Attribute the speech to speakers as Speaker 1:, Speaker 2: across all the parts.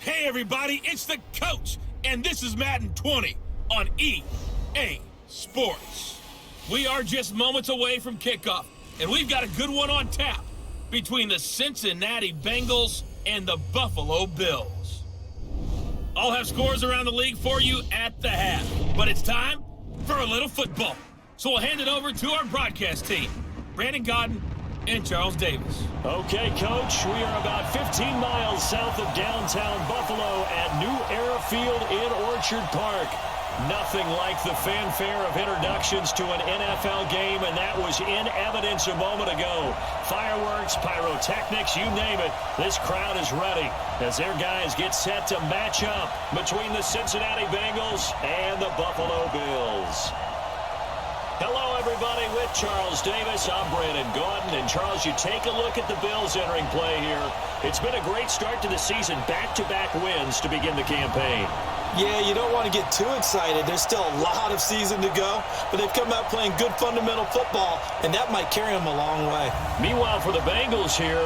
Speaker 1: Hey everybody, it's the coach, and this is Madden 20 on EA Sports. We are just moments away from kickoff, and we've got a good one on tap between the Cincinnati Bengals and the Buffalo Bills. I'll have scores around the league for you at the half, but it's time for a little football. So we'll hand it over to our broadcast team, Brandon Godden and Charles Davis.
Speaker 2: Okay, Coach, we are about 15 miles south of downtown Buffalo at New Era Field in Orchard Park. Nothing like the fanfare of introductions to an NFL game, and that was in evidence a moment ago. Fireworks, pyrotechnics, you name it. This crowd is ready as their guys get set to match up between the Cincinnati Bengals and the Buffalo Bills. Hello, everybody, with Charles Davis. I'm Brandon Godden. And, Charles, you take a look at the Bills entering play here. It's been a great start to the season, back-to-back wins to begin the campaign.
Speaker 3: Yeah, you don't want to get too excited. There's still a lot of season to go, but they've come out playing good fundamental football, and that might carry them a long way.
Speaker 2: Meanwhile, for the Bengals here,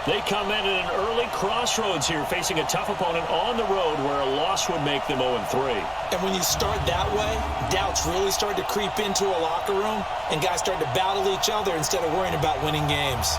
Speaker 2: they come in at an early crossroads here, facing a tough opponent on the road where a loss would make them 0-3.
Speaker 3: And when you start that way, doubts really start to creep into a locker room, and guys start to battle each other instead of worrying about winning games.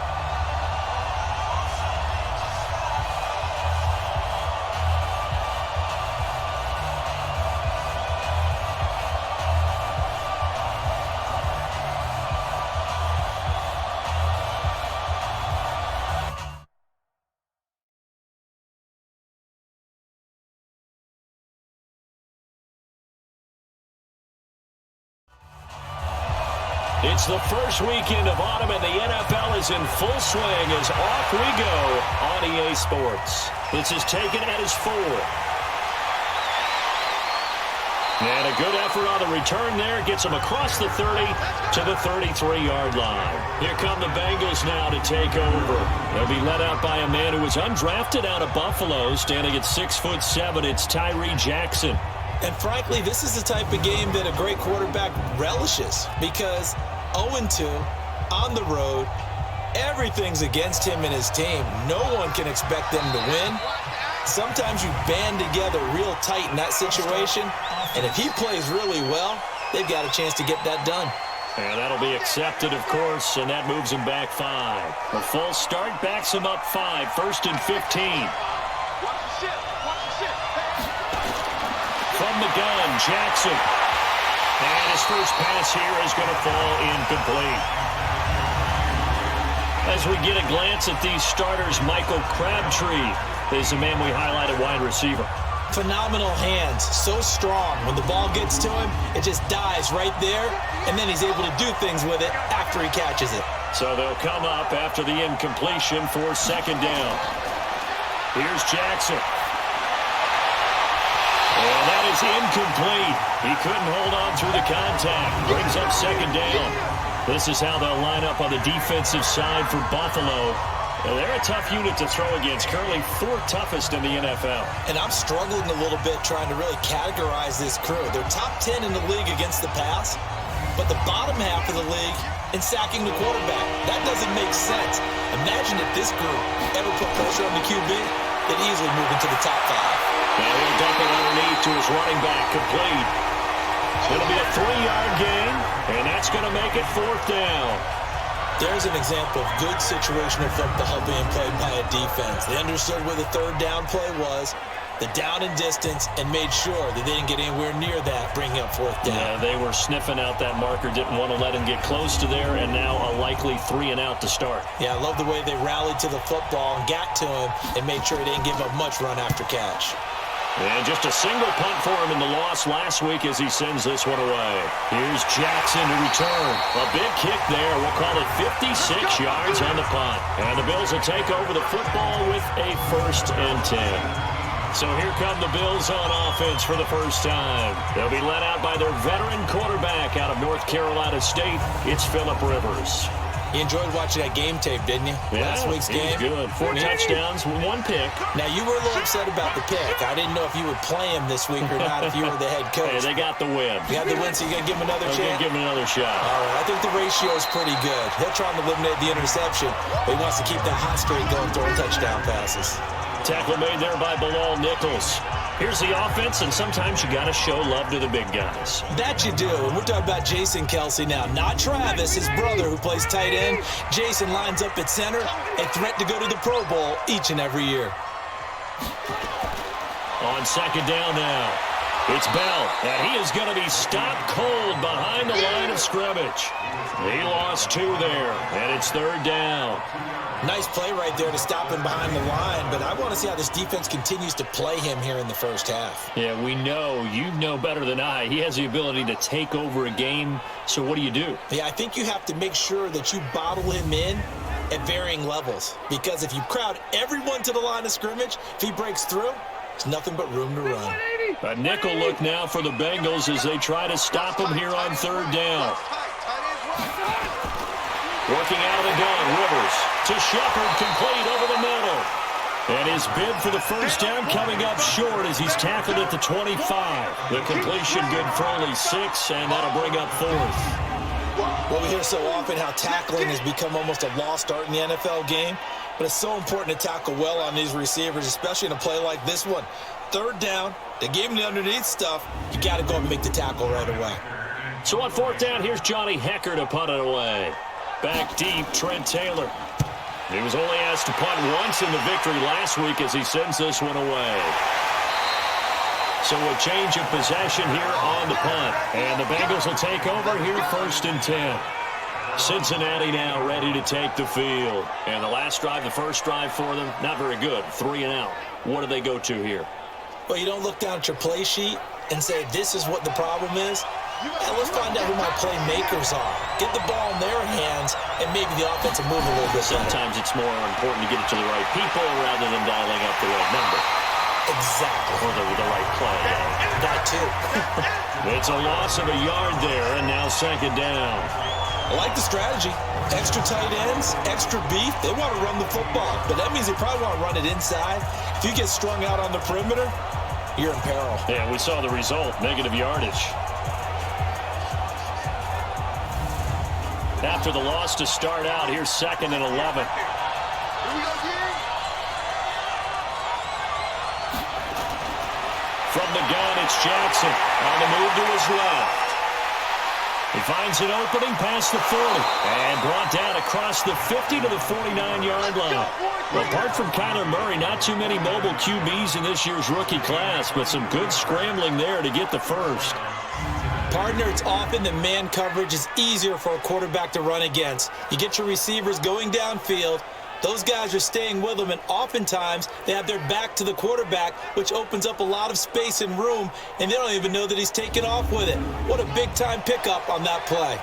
Speaker 2: It's the first weekend of autumn, and the NFL is in full swing as off we go on EA Sports. This is taken at his 4. And a good effort on the return there. Gets him across the 30 to the 33-yard line. Here come the Bengals now to take over. They'll be led out by a man who was undrafted out of Buffalo, standing at 6'7". It's Tyree Jackson.
Speaker 3: And frankly, this is the type of game that a great quarterback relishes because 0-2 on the road, everything's against him and his team. No one can expect them to win. Sometimes you band together real tight in that situation, and if he plays really well, they've got a chance to get that done.
Speaker 2: And that'll be accepted, of course, and that moves him back 5. A full start backs him up 5, 1st and 15. From the gun, Jackson. And his first pass here is going to fall incomplete. As we get a glance at these starters, Michael Crabtree is the man we highlighted, wide receiver.
Speaker 3: Phenomenal hands, so strong. When the ball gets to him, it just dives right there, and then he's able to do things with it after he catches it.
Speaker 2: So they'll come up after the incompletion for 2nd down. Here's Jackson. And that is incomplete. He couldn't hold on through the contact. Brings up 2nd down. This is how they'll line up on the defensive side for Buffalo. They're a tough unit to throw against, currently 4th toughest in the NFL.
Speaker 3: And I'm struggling a little bit trying to really categorize this crew. They're top 10 in the league against the pass, but the bottom half of the league in sacking the quarterback. That doesn't make sense. Imagine if this group ever put pressure on the QB, they'd easily move into the top 5.
Speaker 2: Now he'll dump it underneath to his running back, complete. It'll be a 3-yard gain, and that's going to make it 4th down.
Speaker 3: There's an example of good situational football being played by a defense. They understood where the 3rd down play was, the down and distance, and made sure that they didn't get anywhere near that, bringing up 4th down.
Speaker 2: Yeah, they were sniffing out that marker, didn't want to let him get close to there, and now a likely 3-and-out to start.
Speaker 3: Yeah, I love the way they rallied to the football and got to him and made sure he didn't give up much run after catch.
Speaker 2: And just a single punt for him in the loss last week as he sends this one away. Here's Jackson to return. A big kick there. We'll call it 56 yards on the punt. And the Bills will take over the football with a 1st and 10. So here come the Bills on offense for the first time. They'll be led out by their veteran quarterback out of North Carolina State. It's Phillip Rivers.
Speaker 3: You enjoyed watching that game tape, didn't you?
Speaker 2: Yeah,
Speaker 3: last week's game.
Speaker 2: It was good. 4 touchdowns, 1 pick.
Speaker 3: Now, you were a little upset about the pick. I didn't know if you would play him this week or not if you were the head coach.
Speaker 2: Hey, they got the win.
Speaker 3: You got the win, so you're going to give him another chance?
Speaker 2: Give him another shot.
Speaker 3: All right, I think the ratio is pretty good. He'll try and eliminate the interception, but he wants to keep that hot streak going, throwing touchdown passes.
Speaker 2: Tackle made there by Bilal Nichols. Here's the offense, and sometimes you got to show love to the big guys.
Speaker 3: That you do. And we're talking about Jason Kelsey now, not Travis, his brother who plays tight end. Jason lines up at center, a threat to go to the Pro Bowl each and every year.
Speaker 2: On second down now, it's Bell, and he is going to be stopped cold behind the line of scrimmage. He lost 2 there, and it's third down.
Speaker 3: Nice play right there to stop him behind the line, but I want to see how this defense continues to play him here in the first half.
Speaker 2: Yeah, we know. You know better than I. He has the ability to take over a game, so what do you do?
Speaker 3: Yeah, I think you have to make sure that you bottle him in at varying levels, because if you crowd everyone to the line of scrimmage, if he breaks through, there's nothing but room to run.
Speaker 2: A nickel look now for the Bengals as they try to stop him here on third down. Working out of the gun, Rivers to Shepard, complete over the middle. And his bid for the first down coming up short as he's tackled at the 25. The completion good for only 6, and that'll bring up 4th.
Speaker 3: Well, we hear so often how tackling has become almost a lost art in the NFL game, but it's so important to tackle well on these receivers, especially in a play like this one. Third down, they gave him the underneath stuff. You got to go and make the tackle right away.
Speaker 2: So on fourth down, here's Johnny Hecker to punt it away. Back deep, Trent Taylor. He was only asked to punt once in the victory last week as he sends this one away. So a change of possession here on the punt. And the Bengals will take over here first and 10. Cincinnati now ready to take the field. And the last drive, the first drive for them, not very good. 3 and out. What do they go to here?
Speaker 3: Well, you don't look down at your play sheet and say, this is what the problem is. And let's find out who my playmakers are. Get the ball in their hands, and maybe the offense will move a little bit better.
Speaker 2: Sometimes it's more important to get it to the right people rather than dialing up the right number.
Speaker 3: Exactly.
Speaker 2: Or the right play.
Speaker 3: That too.
Speaker 2: It's a loss of a yard there, and now second down.
Speaker 3: I like the strategy. Extra tight ends, extra beef. They want to run the football, but that means they probably want to run it inside. If you get strung out on the perimeter, you're in peril.
Speaker 2: Yeah, we saw the result, negative yardage. After the loss to start out, here's second and 11. From the gun, it's Jackson on the move to his left. He finds an opening past the 40 and brought down across the 50 to the 49-yard line. Apart from Kyler Murray, not too many mobile QBs in this year's rookie class, but some good scrambling there to get the first.
Speaker 3: Partner, it's often that man coverage is easier for a quarterback to run against. You get your receivers going downfield. Those guys are staying with them, and oftentimes they have their back to the quarterback, which opens up a lot of space and room, and they don't even know that he's taken off with it. What a big-time pickup on that play.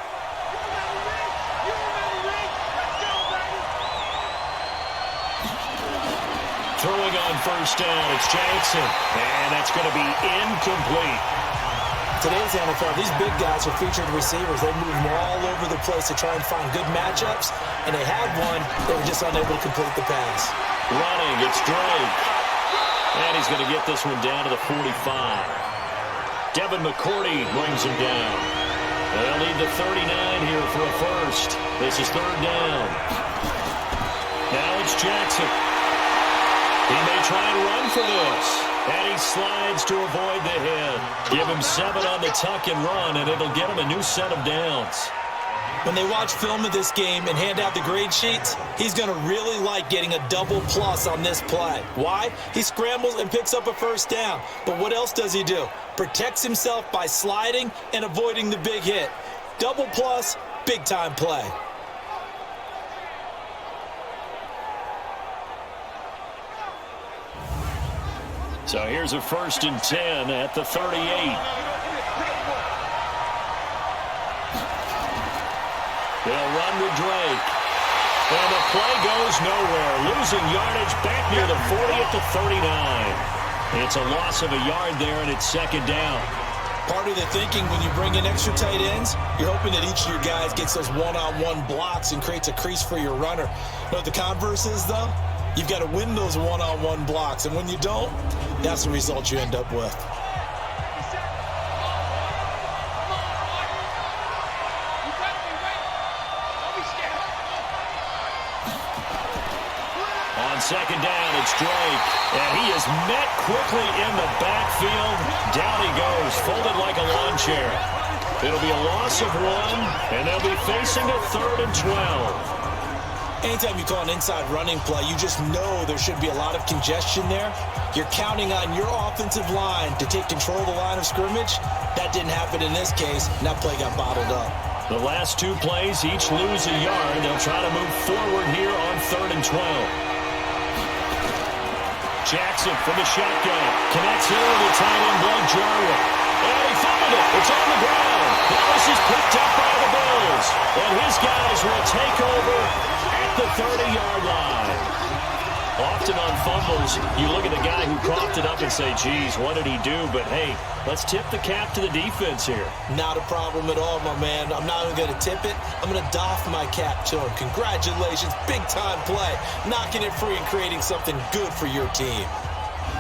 Speaker 2: Throwing on first down, it's Jackson, and that's going to be incomplete.
Speaker 3: Today's NFL, these big guys are featured receivers. They move them all over the place to try and find good matchups, and they had one. They were just unable to complete the pass.
Speaker 2: Running, it's Drake. And he's going to get this one down to the 45. Devin McCourty brings him down. They'll need the 39 here for a first. This is third down. Now it's Jackson. He may try and run for this. And he slides to avoid the hit. Give him 7 on the tuck and run, and it'll get him a new set of downs.
Speaker 3: When they watch film of this game and hand out the grade sheets, he's going to really like getting a double plus on this play. Why? He scrambles and picks up a first down. But what else does he do? Protects himself by sliding and avoiding the big hit. Double plus, big-time play.
Speaker 2: So here's a first and 10 at the 38. They'll run with Drake. And the play goes nowhere. Losing yardage back near the 40 at the 39. It's a loss of a yard there, and it's second down.
Speaker 3: Part of the thinking when you bring in extra tight ends, you're hoping that each of your guys gets those one-on-one blocks and creates a crease for your runner. You know what the converse is, though? You've got to win those one-on-one blocks, and when you don't, that's the result you end up with.
Speaker 2: On second down, it's Drake. And he is met quickly in the backfield. Down he goes, folded like a lawn chair. It'll be a loss of 1, and they'll be facing a 3rd and 12.
Speaker 3: Anytime you call an inside running play, you just know there should be a lot of congestion there. You're counting on your offensive line to take control of the line of scrimmage. That didn't happen in this case, and that play got bottled up.
Speaker 2: The last 2 plays each lose a yard. They'll try to move forward here on 3rd and 12. Jackson from the shotgun. Connects here with a tight end, Blake Jarwin. And he fumbled it. It's on the ground. Now this is picked up by the Bills. And his guys will take over at the 30-yard line. Often on fumbles, you look at the guy who coughed it up and say, geez, what did he do? But, hey, let's tip the cap to the defense here.
Speaker 3: Not a problem at all, my man. I'm not even going to tip it. I'm going to doff my cap to him. Congratulations. Big-time play. Knocking it free and creating something good for your team.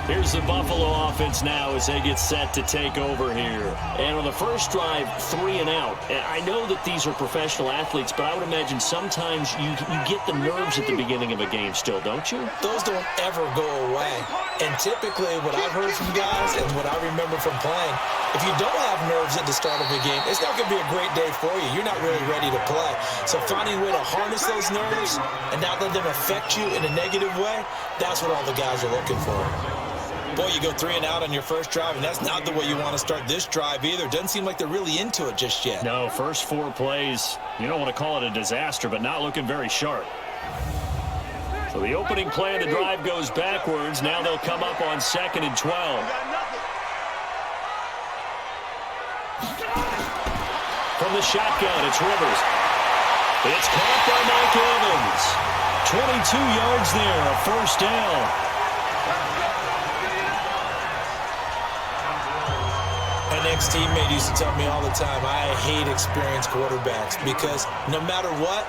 Speaker 2: Here's the Buffalo offense now as they get set to take over here. And on the first drive, 3 and out. I know that these are professional athletes, but I would imagine sometimes you get the nerves at the beginning of a game still, don't you?
Speaker 3: Those don't ever go away. And typically what I've heard from guys and what I remember from playing, if you don't have nerves at the start of a game, it's not going to be a great day for you. You're not really ready to play. So finding a way to harness those nerves and not let them affect you in a negative way, that's what all the guys are looking for. Boy, you go 3 and out on your first drive, and that's not the way you want to start this drive either. Doesn't seem like they're really into it just yet.
Speaker 2: No, first 4 plays, you don't want to call it a disaster, but not looking very sharp. So the opening play of the drive goes backwards. Now they'll come up on 2nd and 12. From the shotgun, it's Rivers. It's caught by Mike Evans. 22 yards there, a first down.
Speaker 3: An ex-teammate used to tell me all the time, I hate experienced quarterbacks because no matter what,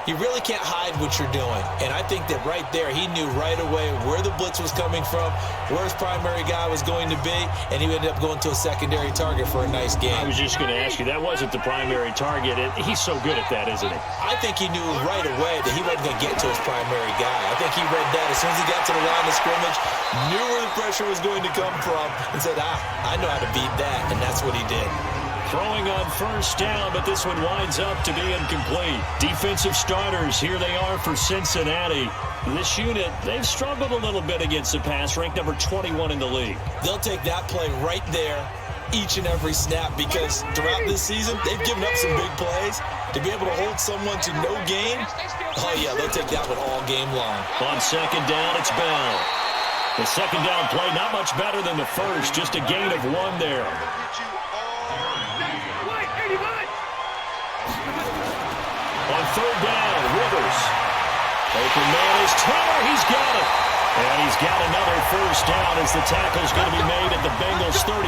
Speaker 3: you really can't hide what you're doing. And I think that right there, he knew right away where the blitz was coming from, where his primary guy was going to be, and he ended up going to a secondary target for a nice game.
Speaker 2: I was just going to ask you, that wasn't the primary target. He's so good at that, isn't he?
Speaker 3: I think he knew right away that he wasn't going to get to his primary guy. I think he read that as soon as he got to the line of scrimmage, knew where the pressure was going to come from, and said, I know how to beat that, and that's what he did.
Speaker 2: Throwing on first down, but this one winds up to be incomplete. Defensive starters, here they are for Cincinnati. This unit, they've struggled a little bit against the pass, ranked number 21 in the league.
Speaker 3: They'll take that play right there each and every snap because throughout this season, they've given up some big plays. To be able to hold someone to no gain, oh yeah, they'll take that one all game long.
Speaker 2: On second down, it's Bell. The second down play, not much better than the first, just a gain of 1 there. On third down, Rivers. Open man is Taylor. He's got it. And he's got another first down as the tackle's going to be made at the Bengals 35.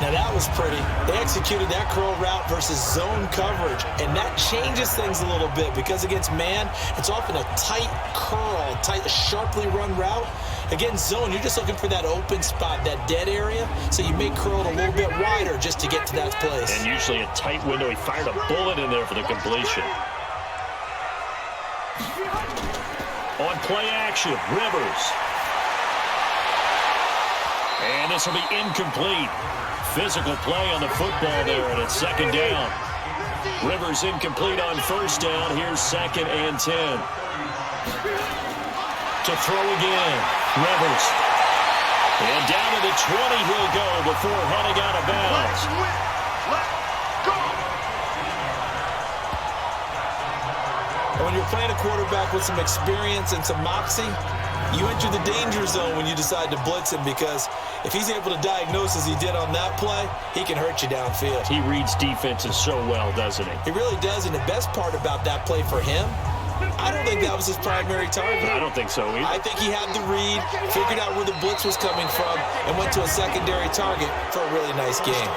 Speaker 3: Now that was pretty. They executed that curl route versus zone coverage, and that changes things a little bit because against man, it's often a tight curl, sharply run route. Against zone, you're just looking for that open spot, that dead area, so you may curl it a little bit wider just to get to that place.
Speaker 2: And usually a tight window. He fired a bullet in there for the completion. On play action, Rivers. And this will be incomplete. Physical play on the football there, and it's second down. Rivers incomplete on first down. Here's 2nd and 10. To throw again, Rivers. And down to the 20 he'll go before heading out of bounds.
Speaker 3: And when you're playing a quarterback with some experience and some moxie, you enter the danger zone when you decide to blitz him because if he's able to diagnose as he did on that play, he can hurt you downfield.
Speaker 2: He reads defenses so well, doesn't he?
Speaker 3: He really does, and the best part about that play for him, I don't think that was his primary target.
Speaker 2: I don't think so either.
Speaker 3: I think he had the read, figured out where the blitz was coming from, and went to a secondary target for a really nice game.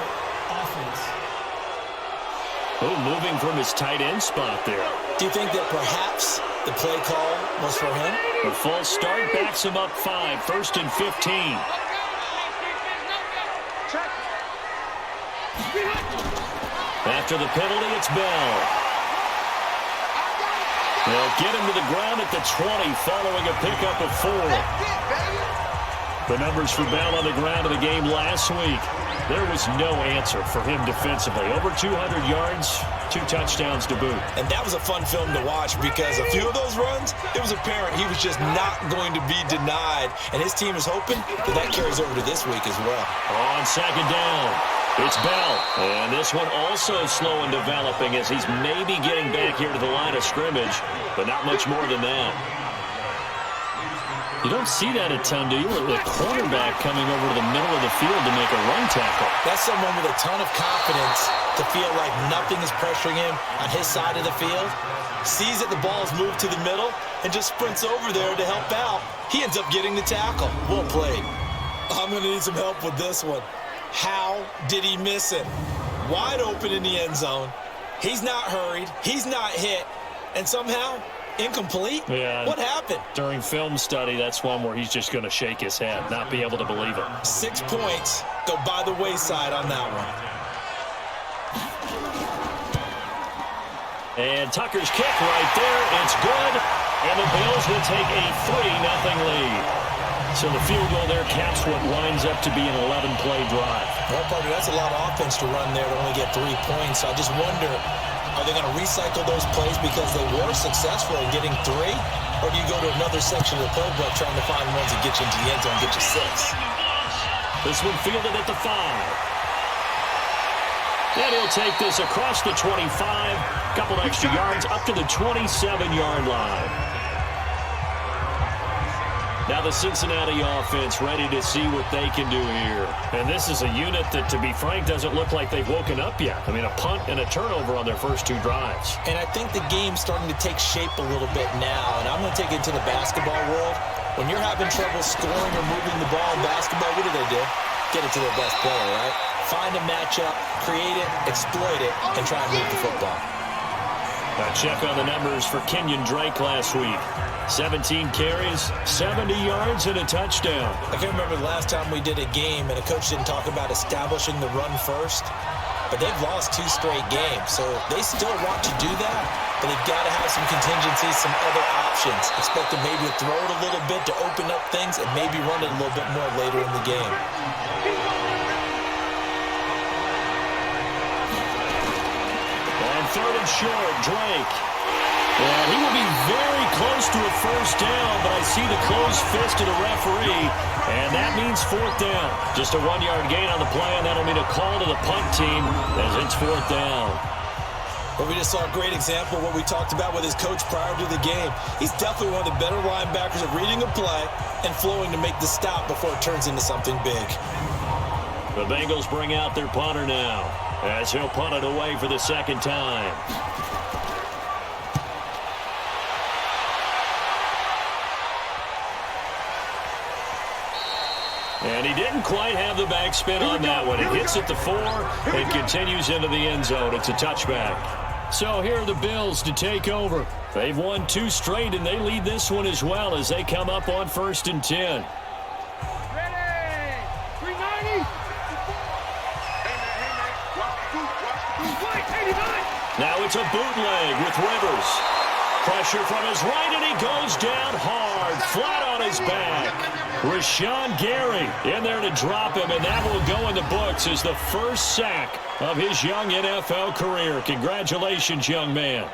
Speaker 2: Oh, moving from his tight end spot there.
Speaker 3: Do you think that perhaps the play call was for him?
Speaker 2: The false start backs him up 5, 1st and 15. After the penalty, it's Bell. They'll get him to the ground at the 20 following a pickup of 4. The numbers for Bell on the ground of the game last week. There was no answer for him defensively. Over 200 yards, 2 touchdowns to boot.
Speaker 3: And that was a fun film to watch because a few of those runs, it was apparent he was just not going to be denied. And his team is hoping that carries over to this week as well.
Speaker 2: On second down, it's Bell. And this one also slow in developing as he's maybe getting back here to the line of scrimmage, but not much more than that. You don't see that a ton, do you? The cornerback coming over to the middle of the field to make a run tackle.
Speaker 3: That's someone with a ton of confidence to feel like nothing is pressuring him on his side of the field. Sees that the ball's moved to the middle and just sprints over there to help out. He ends up getting the tackle. Well played. I'm going to need some help with this one. How did he miss it? Wide open in the end zone. He's not hurried. He's not hit. And somehow, incomplete?
Speaker 2: Yeah.
Speaker 3: What happened?
Speaker 2: During film study, that's one where he's just going to shake his head, not be able to believe it.
Speaker 3: 6 points go by the wayside on that one.
Speaker 2: And Tucker's kick right there. It's good. And the Bills will take a 3-0 lead. So the field goal there caps what winds up to be an 11-play drive.
Speaker 3: Well, partner, that's a lot of offense to run there to only get 3 points. So I just wonder, are they going to recycle those plays because they were successful in getting 3? Or do you go to another section of the playbook trying to find ones that get you into the end zone and get you 6?
Speaker 2: This one fielded at the 5. And he'll take this across the 25. Couple extra yards up to the 27-yard line. Now the Cincinnati offense ready to see what they can do here. And this is a unit that, to be frank, doesn't look like they've woken up yet. I mean, a punt and a turnover on their first 2 drives.
Speaker 3: And I think the game's starting to take shape a little bit now. And I'm going to take it to the basketball world. When you're having trouble scoring or moving the ball in basketball, what do? Get it to their best player, right? Find a matchup, create it, exploit it, and try and move the football.
Speaker 2: A check on the numbers for Kenyon Drake last week. 17 carries, 70 yards, and a touchdown.
Speaker 3: I can't remember the last time we did a game and a coach didn't talk about establishing the run first. But they've lost 2 straight games, so they still want to do that. But they've got to have some contingencies, some other options. Expect them maybe to throw it a little bit to open up things and maybe run it a little bit more later in the game.
Speaker 2: On 3rd and short, Drake. And he will be very close to a first down, but I see the closed fist of the referee, and that means 4th down. Just a 1-yard gain on the play, and that'll mean a call to the punt team as it's 4th down.
Speaker 3: Well, we just saw a great example of what we talked about with his coach prior to the game. He's definitely one of the better linebackers at reading a play and flowing to make the stop before it turns into something big.
Speaker 2: The Bengals bring out their punter now as he'll punt it away for the 2nd time. And he didn't quite have the backspin on that one. It hits at the 4 and continues into the end zone. It's a touchback. So here are the Bills to take over. They've won 2 straight, and they lead this one as well as they come up on 1st and 10.
Speaker 4: Ready! 390!
Speaker 2: Now it's a bootleg with Rivers. Pressure from his right, and he goes down hard, flat on his back. Rashawn Gary in there to drop him, and that will go in the books as the first sack of his young NFL career. Congratulations, young man.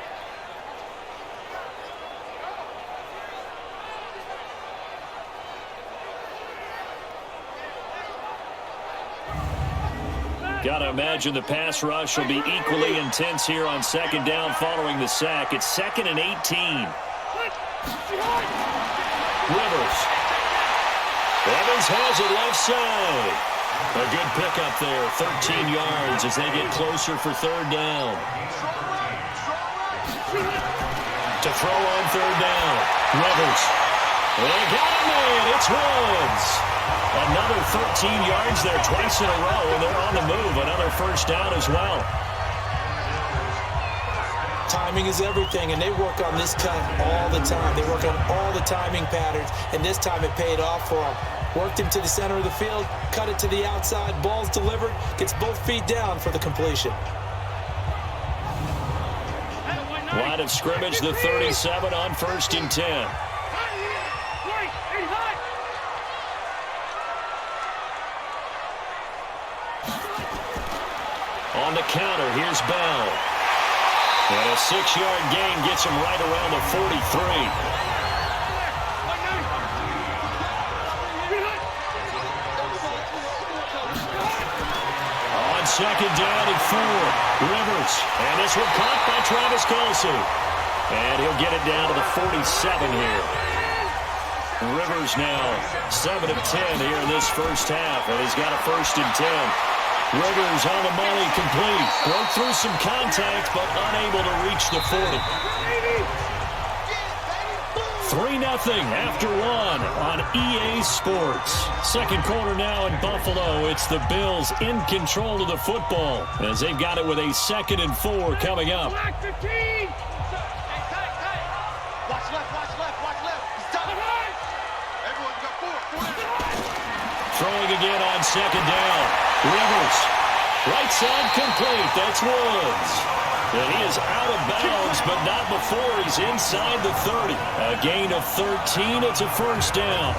Speaker 2: Got to imagine the pass rush will be equally intense here on 2nd down following the sack. It's 2nd and 18. Rivers. Evans has it left side. A good pickup there, 13 yards as they get closer for 3rd down. To throw on 3rd down. Rivers. They got him in. It's Woods. Another 13 yards there twice in a row, and they're on the move. Another first down as well.
Speaker 3: Timing is everything, and they work on this cut all the time. They work on all the timing patterns, and this time it paid off for them. Worked him to the center of the field, cut it to the outside, ball's delivered, gets both feet down for the completion.
Speaker 4: Hey,
Speaker 2: Line of scrimmage, the 37 on 1st and 10. On the counter, here's Bell. And a 6-yard gain gets him right around the 43. On 2nd down and 4, Rivers. And this one caught by Travis Kelce. And he'll get it down to the 47 here. Rivers now 7 of 10 here in this first half. And he's got a 1st and 10. Rivers on the money, complete. Broke through some contact, but unable to reach the 40. 3-0 after 1 on EA Sports. Second quarter now in Buffalo. It's the Bills in control of the football as they've got it with a 2nd and 4 coming up.
Speaker 4: Watch left, watch left. He's done. Everyone got 4.
Speaker 2: Throwing again on 2nd down. Rivers. Right side complete. That's Woods. And he is out of bounds, but not before he's inside the 30. A gain of 13. It's a 1st down.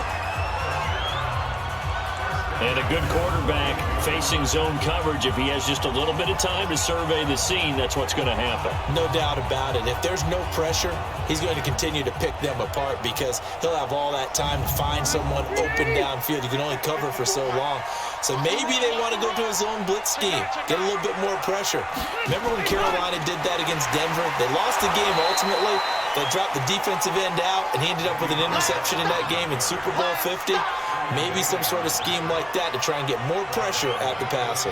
Speaker 2: And a good quarterback facing zone coverage. If he has just a little bit of time to survey the scene, that's what's going to happen.
Speaker 3: No doubt about it. If there's no pressure, he's going to continue to pick them apart because he'll have all that time to find someone open downfield. You can only cover for so long. So maybe they want to go to a zone blitz scheme, get a little bit more pressure. Remember when Carolina did that against Denver? They lost the game ultimately. They dropped the defensive end out, and he ended up with an interception in that game in Super Bowl 50. Maybe some sort of scheme like that to try and get more pressure at the passer.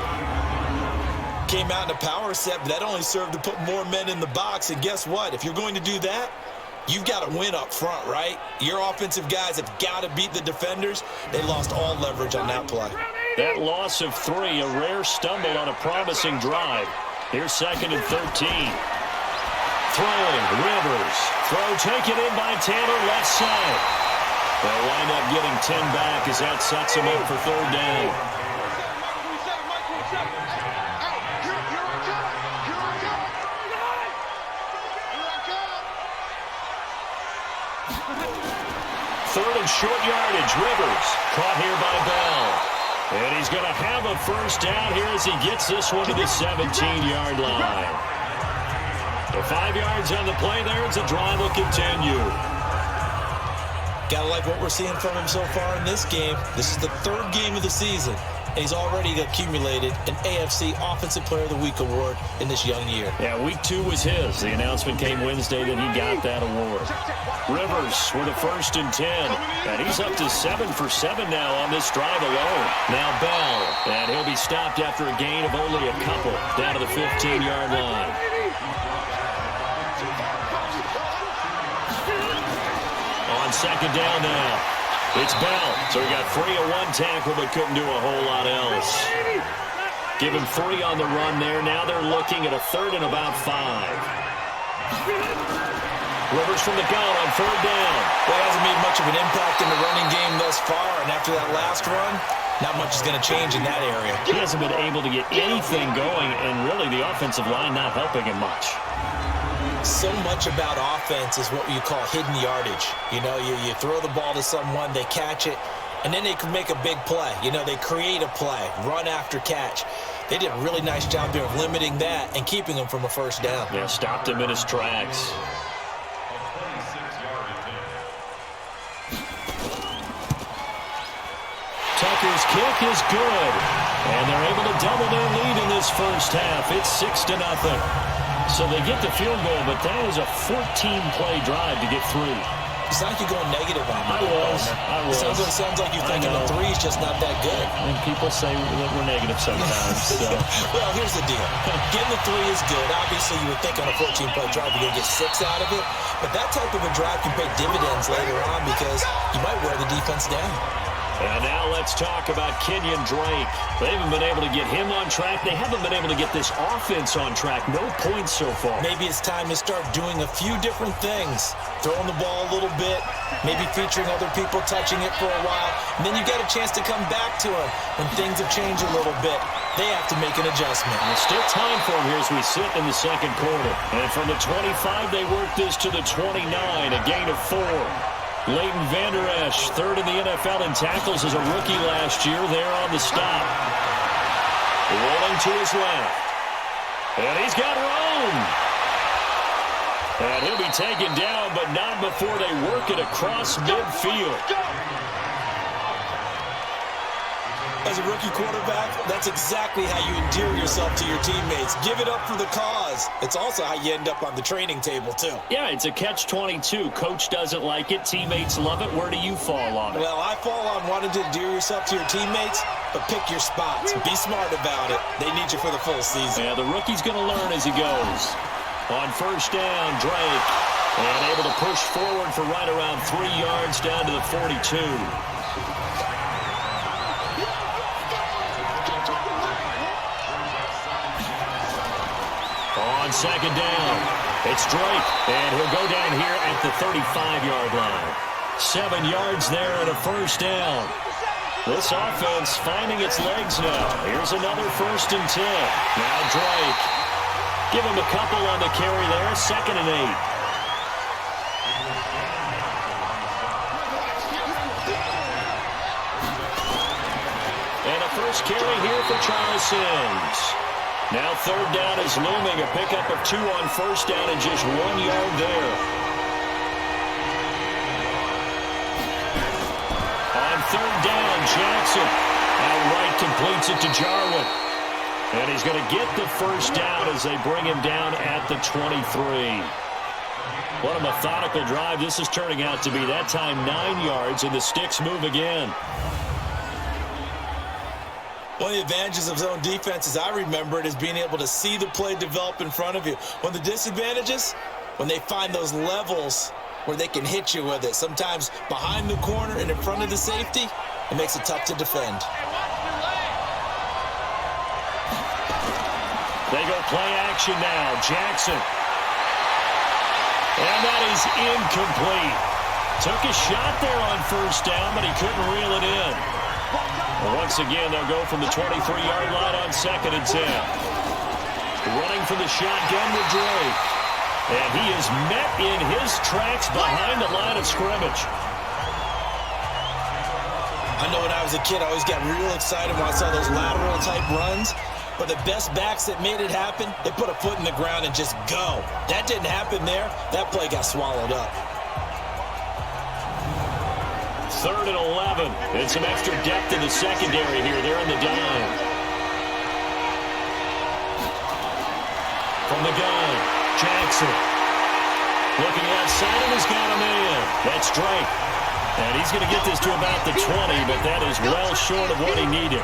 Speaker 3: Came out in a power set, but that only served to put more men in the box. And guess what? If you're going to do that, you've got to win up front, right? Your offensive guys have got to beat the defenders. They lost all leverage on that play.
Speaker 2: That loss of 3, a rare stumble on a promising drive. Here's 2nd and 13. Throwing, Rivers. Throw taken in by Taylor, left side. They'll wind up getting 10 back as that sets him up for 3rd down. Third and short yardage, Rivers. Caught here by Bell. And he's going to have a 1st down here as he gets this one to the 17-yard line. So 5 yards on the play there as the drive will continue.
Speaker 3: Gotta like what we're seeing from him so far in this game. This is the 3rd game of the season, and he's already accumulated an AFC Offensive Player of the Week award in this young year.
Speaker 2: Yeah, week 2 was his. The announcement came Wednesday that he got that award. Rivers with a 1st and 10, and he's up to 7 for 7 now on this drive alone. Now Bell, and he'll be stopped after a gain of only a couple down to the 15-yard line. On 2nd down now, it's Bell. So he got 3 on 1 tackle, but couldn't do a whole lot else. Give him 3 on the run there. Now they're looking at a 3rd and about 5. Rivers from the gun on 3rd down.
Speaker 3: Well, he hasn't made much of an impact in the running game thus far, and after that last run, not much is going to change in that area.
Speaker 2: He hasn't been able to get anything going, and really the offensive line not helping him much.
Speaker 3: So much about offense is what you call hidden yardage. You know, you throw the ball to someone, they catch it, and then they can make a big play. You know, they create a play, run after catch. They did a really nice job there of limiting that and keeping him from a 1st down.
Speaker 2: Yeah, stopped him in his tracks. Tucker's kick is good, and they're able to double their lead in this first half. It's 6-0. So they get the field goal, but that was a 14-play drive to get through.
Speaker 3: It's not like you're going negative on me.
Speaker 2: I was.
Speaker 3: Sounds like you're thinking the 3 is just not that good.
Speaker 2: And people say that we're negative sometimes. So.
Speaker 3: Well, here's the deal. Getting the 3 is good. Obviously, you would think on a 14-play drive you're going to get 6 out of it. But that type of a drive can pay dividends later on because you might wear the defense down.
Speaker 2: And now let's talk about Kenyon Drake. They haven't been able to get him on track. They haven't been able to get this offense on track. No points so far.
Speaker 3: Maybe it's time to start doing a few different things. Throwing the ball a little bit, maybe featuring other people touching it for a while. And then you get a chance to come back to him when things have changed a little bit. they have to make an adjustment.
Speaker 2: And there's still time for them here as we sit in the second quarter. And from the 25, they work this to the 29, a gain of 4. Leighton Vander Esch, third in the NFL in tackles as a rookie last year, there on the stop. Rolling to his left. And he's got room. And he'll be taken down, but not before they work it across midfield.
Speaker 3: As a rookie quarterback, that's exactly how you endear yourself to your teammates. Give it up for the cause. It's also how you end up on the training table, too.
Speaker 2: Yeah, it's a catch-22. Coach doesn't like it. Teammates love it. Where do you fall on it?
Speaker 3: Well, I fall on wanting to endear yourself to your teammates, but pick your spots. Be smart about it. They need you for the full season.
Speaker 2: Yeah, the rookie's going to learn as he goes. On first down, Drake. And able to push forward for right around 3 yards down to the 42. On second down, it's Drake, and he'll go down here at the 35-yard line. 7 yards there and a first down. This offense finding its legs now. Here's another 1st and 10. Now Drake. Give him a couple on the carry there, 2nd and 8. And a first carry here for Charles Sims. Now 3rd down is looming, a pickup of 2 on first down and just 1 yard there. On 3rd down, Jackson outright completes it to Jarwin. And he's going to get the first down as they bring him down at the 23. What a methodical drive this is turning out to be. That time 9 yards, and the sticks move again.
Speaker 3: One of the advantages of zone defense, as I remember it, is being able to see the play develop in front of you. One of the disadvantages, when they find those levels where they can hit you with it. Sometimes behind the corner and in front of the safety, it makes it tough to defend.
Speaker 2: They go play action now. Jackson. And that is incomplete. Took a shot there on first down, but he couldn't reel it in. Once again, they'll go from the 23-yard line on 2nd and 10. Running for the shotgun with Drake. And he is met in his tracks behind the line of scrimmage.
Speaker 3: I know when I was a kid, I always got real excited when I saw those lateral-type runs. But the best backs that made it happen, they put a foot in the ground and just go. That didn't happen there. That play got swallowed up.
Speaker 2: 3rd and 11. And some extra depth in the secondary here. They're in the dime. From the gun, Jackson. Looking outside and has got him in. That's Drake. And he's going to get this to about the 20, but that is well short of what he needed.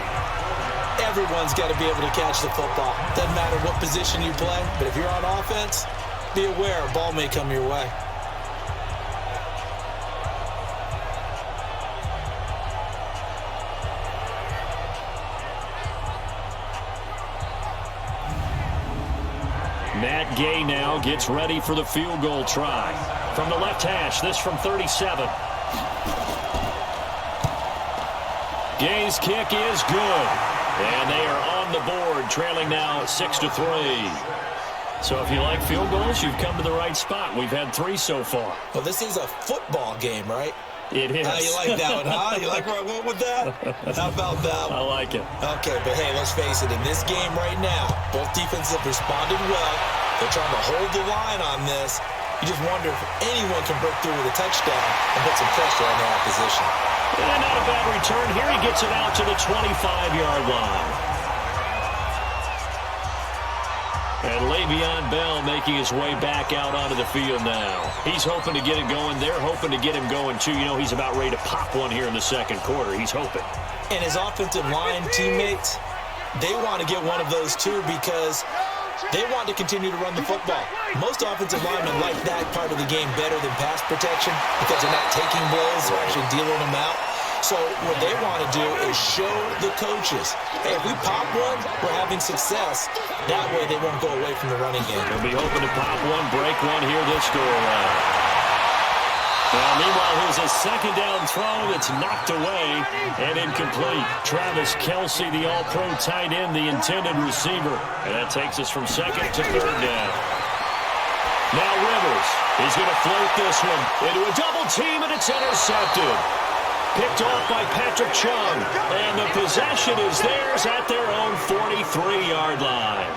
Speaker 3: Everyone's got to be able to catch the football. Doesn't matter what position you play, but if you're on offense, be aware a ball may come your way.
Speaker 2: Matt Gay now gets ready for the field goal try. From the left hash, this from 37. Gay's kick is good. And they are on the board, trailing now 6-3. So if you like field goals, you've come to the right spot. We've had 3 so far.
Speaker 3: Well, this is a football game, right?
Speaker 2: It is.
Speaker 3: You like that one, huh? You like where I went with that? How about that one?
Speaker 2: I like it.
Speaker 3: Okay, but hey, let's face it. In this game right now, both defenses have responded well. They're trying to hold the line on this. You just wonder if anyone can break through with a touchdown and put some pressure on the opposition.
Speaker 2: And not a bad return. Here he gets it out to the 25-yard line. And Le'Veon Bell making his way back out onto the field now. He's hoping to get it going. They're hoping to get him going, too. You know, he's about ready to pop one here in the second quarter. He's hoping.
Speaker 3: And his offensive line teammates, they want to get one of those, too, because they want to continue to run the football. Most offensive linemen like that part of the game better than pass protection because they're not taking blows, they're actually dealing them out. So what they want to do is show the coaches, hey, if we pop one, we're having success. That way they won't go away from the running game.
Speaker 2: They'll be hoping to pop one, break one here this go around. Well, meanwhile, Well, here's a second down throw that's knocked away and incomplete. Travis Kelce, the all-pro tight end, the intended receiver. And that takes us from second to third down. Now Rivers is going to float this one into a double team, and it's intercepted. Picked off by Patrick Chung. And the possession is theirs at their own 43-yard line.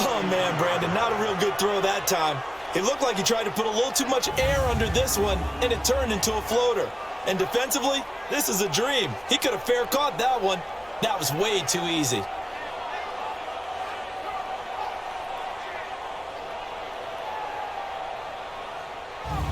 Speaker 3: Oh, man, Brandon, not a real good throw that time. It looked like he tried to put a little too much air under this one, and it turned into a floater. And defensively, this is a dream. He could have fair caught that one. That was way too easy.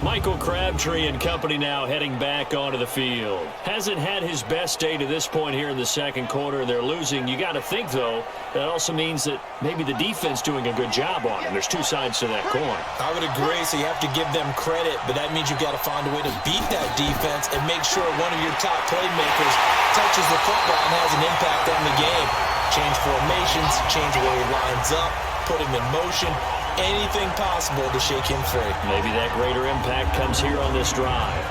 Speaker 2: Michael Crabtree and company now heading back onto the field. Hasn't had his best day to this point here in the second quarter. They're losing. You got to think, though, that also means that maybe the defense doing a good job on him. There's two sides to that coin.
Speaker 3: I would agree, so you have to give them credit, but that means you've got to find a way to beat that defense and make sure one of your top playmakers touches the football and has an impact on the game. Change formations, change where he lines up, put him in motion. Anything possible to shake him free.
Speaker 2: Maybe that greater impact comes here on this drive.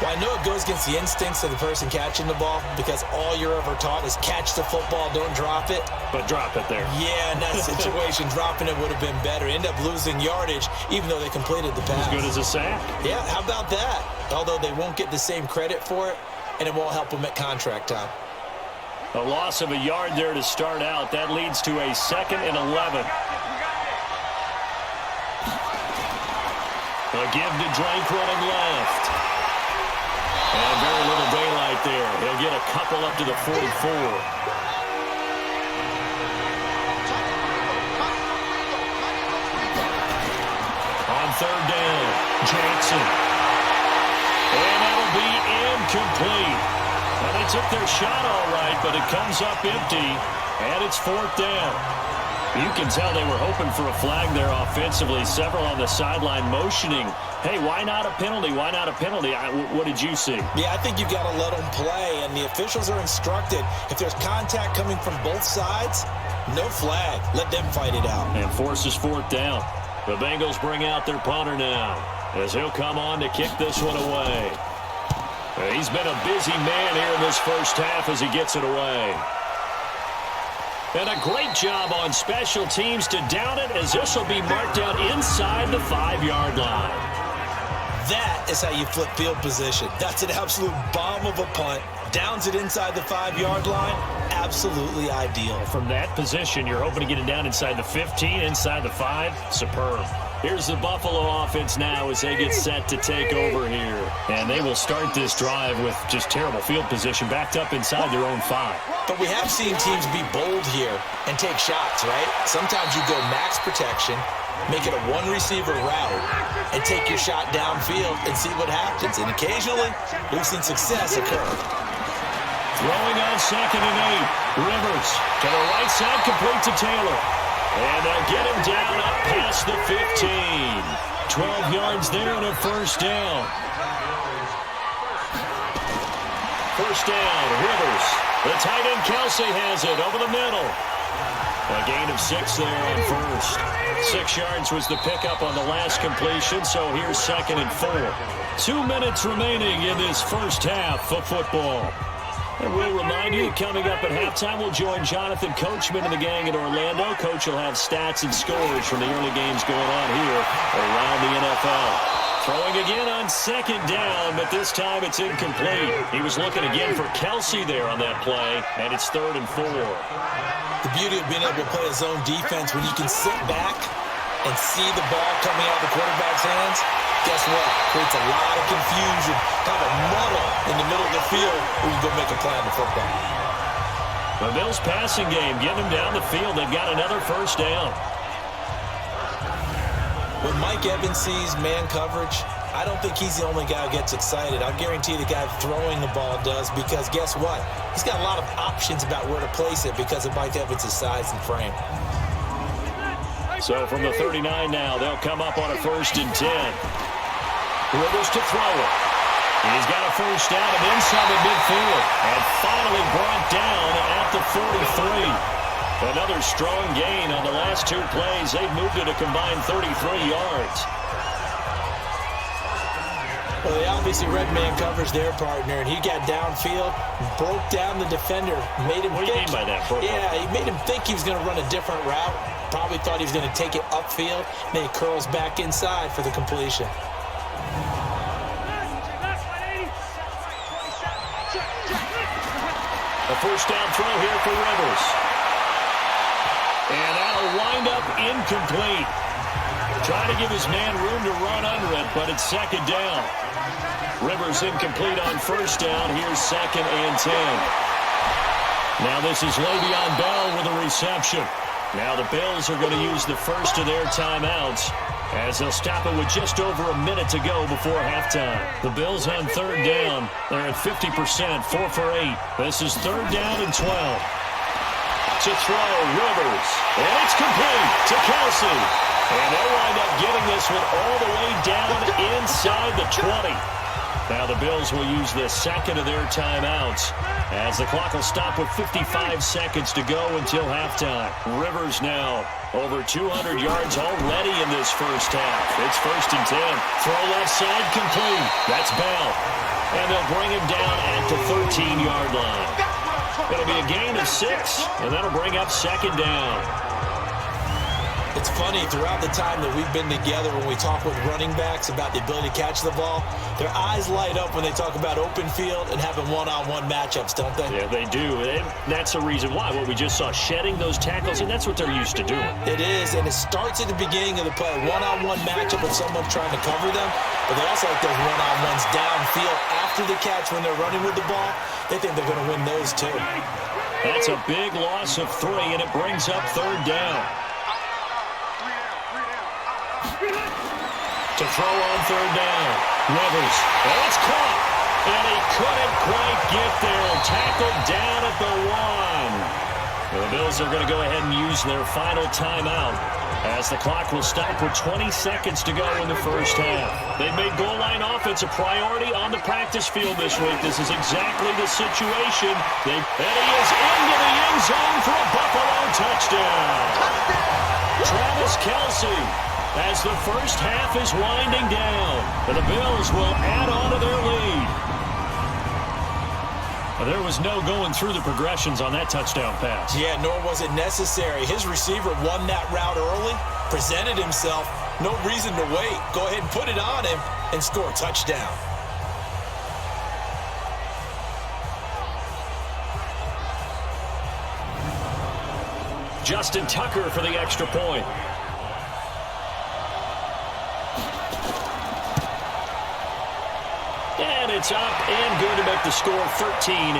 Speaker 3: Well, I know it goes against the instincts of the person catching the ball because all you're ever taught is catch the football, don't drop it.
Speaker 2: But drop it there.
Speaker 3: Yeah, in that situation, dropping it would have been better. End up losing yardage, even though they completed the pass.
Speaker 2: As good as a sack.
Speaker 3: Yeah, how about that? Although they won't get the same credit for it, and it won't help them at contract time.
Speaker 2: A loss of a yard there to start out. That leads to a 2nd and 11. A give to Drake running left. And very little daylight there. He'll get a couple up to the 44. On third down, Jackson. And that'll be incomplete. Well, they took their shot all right, but it comes up empty, and it's 4th down. You can tell they were hoping for a flag there offensively. Several on the sideline motioning, hey, why not a penalty? Why not a penalty? What did you see?
Speaker 3: Yeah, I think you've got to let them play, and the officials are instructed. If there's contact coming from both sides, no flag. Let them fight it out.
Speaker 2: And forces 4th down. The Bengals bring out their punter now as he'll come on to kick this one away. He's been a busy man here in this first half as he gets it away. And a great job on special teams to down it, as this will be marked out inside the 5-yard line.
Speaker 3: That is how you flip field position. That's an absolute bomb of a punt. Downs it inside the 5-yard line. Absolutely ideal.
Speaker 2: From that position, you're hoping to get it down inside the 15, inside the 5. Superb. Here's the Buffalo offense now as they get set to take over here. And they will start this drive with just terrible field position, backed up inside their own 5.
Speaker 3: But we have seen teams be bold here and take shots, right? Sometimes you go max protection, make it a one-receiver route, and take your shot downfield and see what happens. And occasionally, we've seen success occur.
Speaker 2: Throwing on 2nd and 8. Rivers to the right side, complete to Taylor. And they'll get him down up past the 15. 12 yards there and a 1st down. 1st down, Rivers. The tight end Kelce has it over the middle. A gain of 6 there on 1st. 6 yards was the pickup on the last completion, so here's 2nd and 4. 2 minutes remaining in this first half of football. And we'll remind you that coming up at halftime, we'll join Jonathan Coachman and the gang in Orlando. Coach will have stats and scores from the early games going on here around the NFL. Throwing again on 2nd down, but this time it's incomplete. He was looking again for Kelce there on that play, and it's 3rd and 4.
Speaker 3: The beauty of being able to play a zone defense when you can sit back and see the ball coming out of the quarterback's hands, guess what? Creates a lot of confusion, kind of a muddle in the middle of the field where you go make a play on the football.
Speaker 2: The Bills passing game, getting them down the field. They've got another 1st down.
Speaker 3: When Mike Evans sees man coverage, I don't think he's the only guy who gets excited. I guarantee the guy throwing the ball does, because guess what? He's got a lot of options about where to place it because of Mike Evans' size and frame.
Speaker 2: So from the 39 now, they'll come up on a 1st and 10. Rivers to throw it. He's got a 1st down and inside the midfield. And finally brought down at the 43. Another strong gain on the last 2 plays. They've moved it a combined 33 yards.
Speaker 3: Well, they obviously red man covers their partner, and he got downfield, broke down the defender, made him
Speaker 2: What do you mean by that?
Speaker 3: He made him think he was going to run a different route. Probably thought he was going to take it upfield, and then he curls back inside for the completion.
Speaker 2: A first down throw here for Rivers. And that'll wind up incomplete. Trying to give his man room to run under it, but it's second down. Rivers incomplete on first down. Here's 2nd and 10. Now this is Le'Veon Bell with a reception. Now the Bills are going to use the first of their timeouts as they'll stop it with just over a minute to go before halftime. The Bills on third down. They're at 50%, 4 for 8. This is 3rd down and 12. To throw, Rivers. And it's complete to Kelsey. And they'll wind up getting this one all the way down inside the 20. Now the Bills will use the second of their timeouts as the clock will stop with 55 seconds to go until halftime. Rivers now over 200 yards already in this first half. It's 1st and 10. Throw left side complete. That's Bell. And they'll bring him down at the 13-yard line. It'll be a gain of 6, and that'll bring up 2nd down.
Speaker 3: It's funny, throughout the time that we've been together, when we talk with running backs about the ability to catch the ball, their eyes light up when they talk about open field and having one-on-one matchups, don't they?
Speaker 2: Yeah, they do. And that's the reason why. What we just saw, shedding those tackles, and that's what they're used to doing.
Speaker 3: It is, and it starts at the beginning of the play. One-on-one matchup with someone trying to cover them, but they also like those one-on-ones downfield after the catch when they're running with the ball. They think they're going to win those too.
Speaker 2: That's a big loss of 3, and it brings up 3rd down. To throw on 3rd down. Rivers. Oh, it's caught. And he couldn't quite get there. Tackled down at the 1. The Bills are going to go ahead and use their final timeout as the clock will stop with 20 seconds to go in the first half. They've made goal line offense a priority on the practice field this week. This is exactly the situation. And he is into the end zone for a Buffalo touchdown. Travis Kelce, as the first half is winding down, and the Bills will add on to their lead. There was no going through the progressions on that touchdown pass.
Speaker 3: Yeah, nor was it necessary. His receiver won that route early, presented himself, no reason to wait. Go ahead and put it on him and score a touchdown.
Speaker 2: Justin Tucker for the extra point. And it's up and good to make the score 13-3.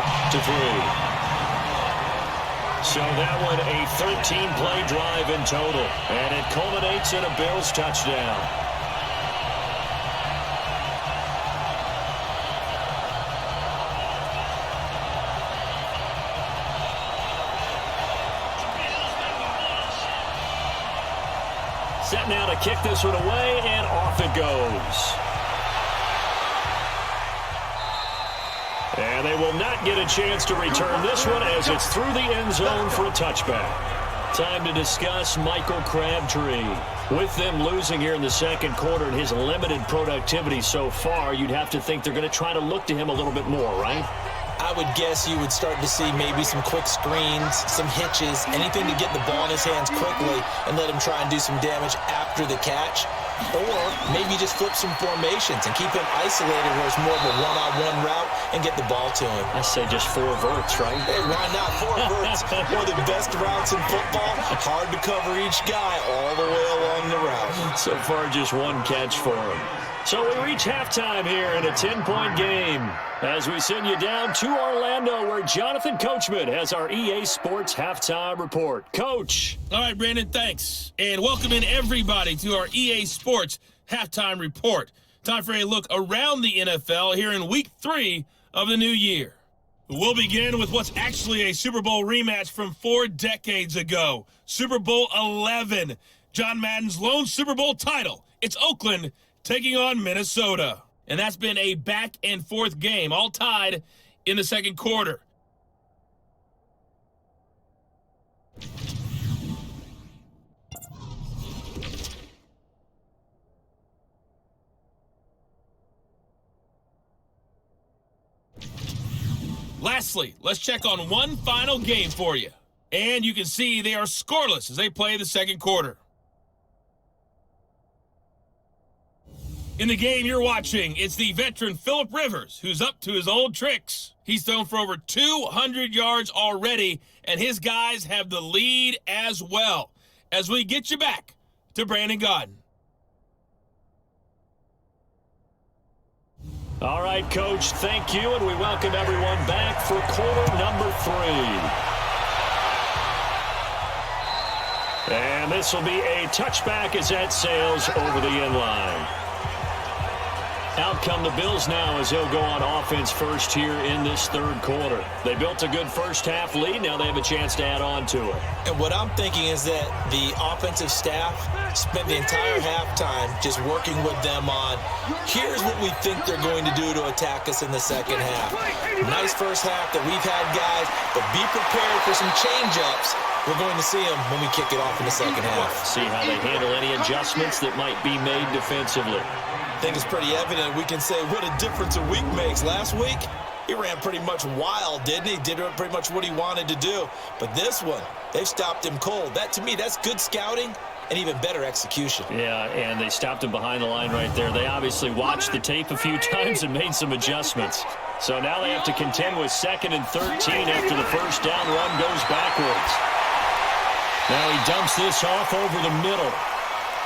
Speaker 2: So that one a 13-play drive in total. And it culminates in a Bills touchdown. Set now to kick this one away, and off it goes. And they will not get a chance to return this one as it's through the end zone for a touchback. Time to discuss Michael Crabtree. With them losing here in the second quarter and his limited productivity so far, you'd have to think they're going to try to look to him a little bit more, right?
Speaker 3: I would guess you would start to see maybe some quick screens, some hitches, anything to get the ball in his hands quickly and let him try and do some damage after the catch. Or maybe just flip some formations and keep him isolated where it's more of a one-on-one route and get the ball to him.
Speaker 2: I say just 4 verts, right?
Speaker 3: Hey, why not? 4 verts, one of the best routes in football. Hard to cover each guy all the way along the route.
Speaker 2: So far, just 1 catch for him. So we reach halftime here in a 10-point game as we send you down to Orlando where Jonathan Coachman has our EA Sports Halftime Report. Coach.
Speaker 1: All right, Brandon, thanks. And welcome in everybody to our EA Sports Halftime Report. Time for a look around the NFL here in Week 3 of the new year. We'll begin with what's actually a Super Bowl rematch from 4 decades ago. Super Bowl 11, John Madden's lone Super Bowl title. It's Oakland taking on Minnesota. And that's been a back-and-forth game, all tied in the second quarter. Lastly, let's check on one final game for you. And you can see they are scoreless as they play the second quarter. In the game you're watching, it's the veteran Phillip Rivers who's up to his old tricks. He's thrown for over 200 yards already, and his guys have the lead as well. As we get you back to Brandon Gaudin.
Speaker 2: All right, Coach, thank you, and we welcome everyone back for quarter number 3. And this will be a touchback as that sails over the end line. Out come the Bills now as they'll go on offense first here in this third quarter. They built a good first half lead. Now they have a chance to add on to it.
Speaker 3: And what I'm thinking is that the offensive staff spent the entire halftime just working with them on, here's what we think they're going to do to attack us in the second half. Nice first half that we've had, guys, but be prepared for some change-ups. We're going to see them when we kick it off in the second half.
Speaker 2: See how they handle any adjustments that might be made defensively.
Speaker 3: I think it's pretty evident. We can say what a difference a week makes. Last week, he ran pretty much wild, didn't he? Did pretty much what he wanted to do. But this one, they've stopped him cold. That, to me, that's good scouting and even better execution.
Speaker 2: Yeah, and they stopped him behind the line right there. They obviously watched the tape a few times and made some adjustments. So now they have to contend with 2nd and 13 after the first down run goes backwards. Now he dumps this off over the middle.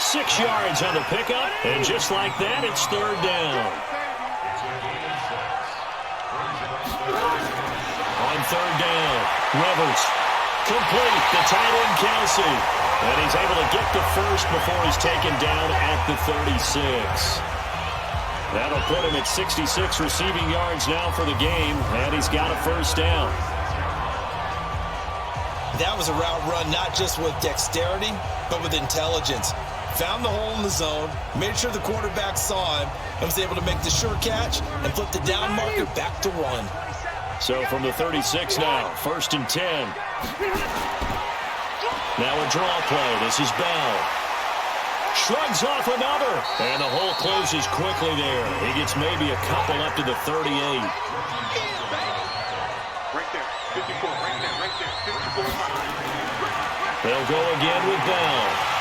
Speaker 2: 6 yards on the pickup, and just like that, it's third down. On third down, Rivers, complete, the tight end Kelsey, and he's able to get the first before he's taken down at the 36. That'll put him at 66 receiving yards now for the game, and he's got a first down.
Speaker 3: That was a route run not just with dexterity, but with intelligence. Found the hole in the zone, made sure the quarterback saw him, and was able to make the sure catch and flip the down marker back to 1.
Speaker 2: So from the 36 now, 1st and 10. Now a draw play. This is Bell. Shrugs off another, and the hole closes quickly there. He gets maybe a couple up to the 38.
Speaker 4: Right there, 54, right there, 54.
Speaker 2: They'll go again with Bell.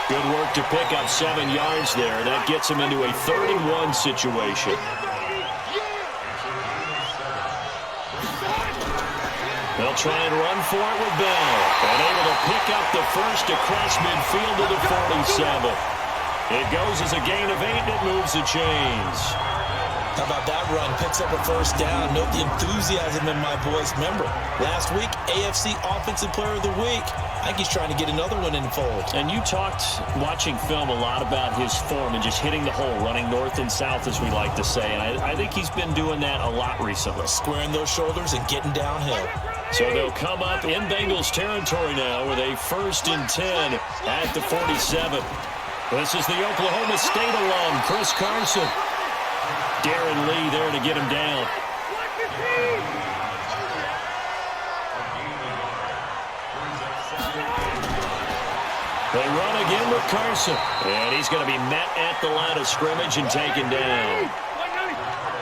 Speaker 2: Good work to pick up 7 yards there. That gets him into a 31 situation. They'll try and run for it with Bell. And able to pick up the first across midfield to the 47. It goes as a gain of 8, and it moves the chains.
Speaker 3: How about that run? Picks up a first down. Note the enthusiasm in my voice. Remember, last week, AFC Offensive Player of the Week. I think he's trying to get another one in the fold.
Speaker 2: And you talked, watching film, a lot about his form and just hitting the hole, running north and south, as we like to say. And I think he's been doing that a lot recently.
Speaker 3: Squaring those shoulders and getting downhill.
Speaker 2: So they'll come up in Bengals territory now with a 1st and 10 at the 47. This is the Oklahoma State alum, Chris Carson. Darren Lee there to get him down. They run again with Carson. And he's going to be met at the line of scrimmage and taken down.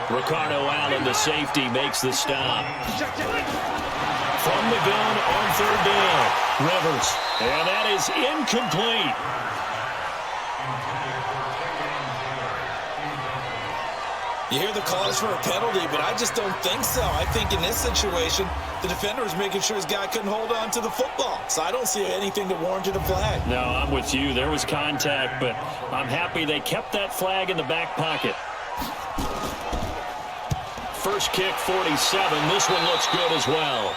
Speaker 2: Ricardo Allen, the safety, makes the stop. From the gun on third down, Rivers. And that is incomplete.
Speaker 3: You hear the calls for a penalty, but I just don't think so. I think in this situation, the defender was making sure his guy couldn't hold on to the football. So I don't see anything that warranted a flag.
Speaker 2: No, I'm with you. There was contact, but I'm happy they kept that flag in the back pocket. First kick, 47. This one looks good as well.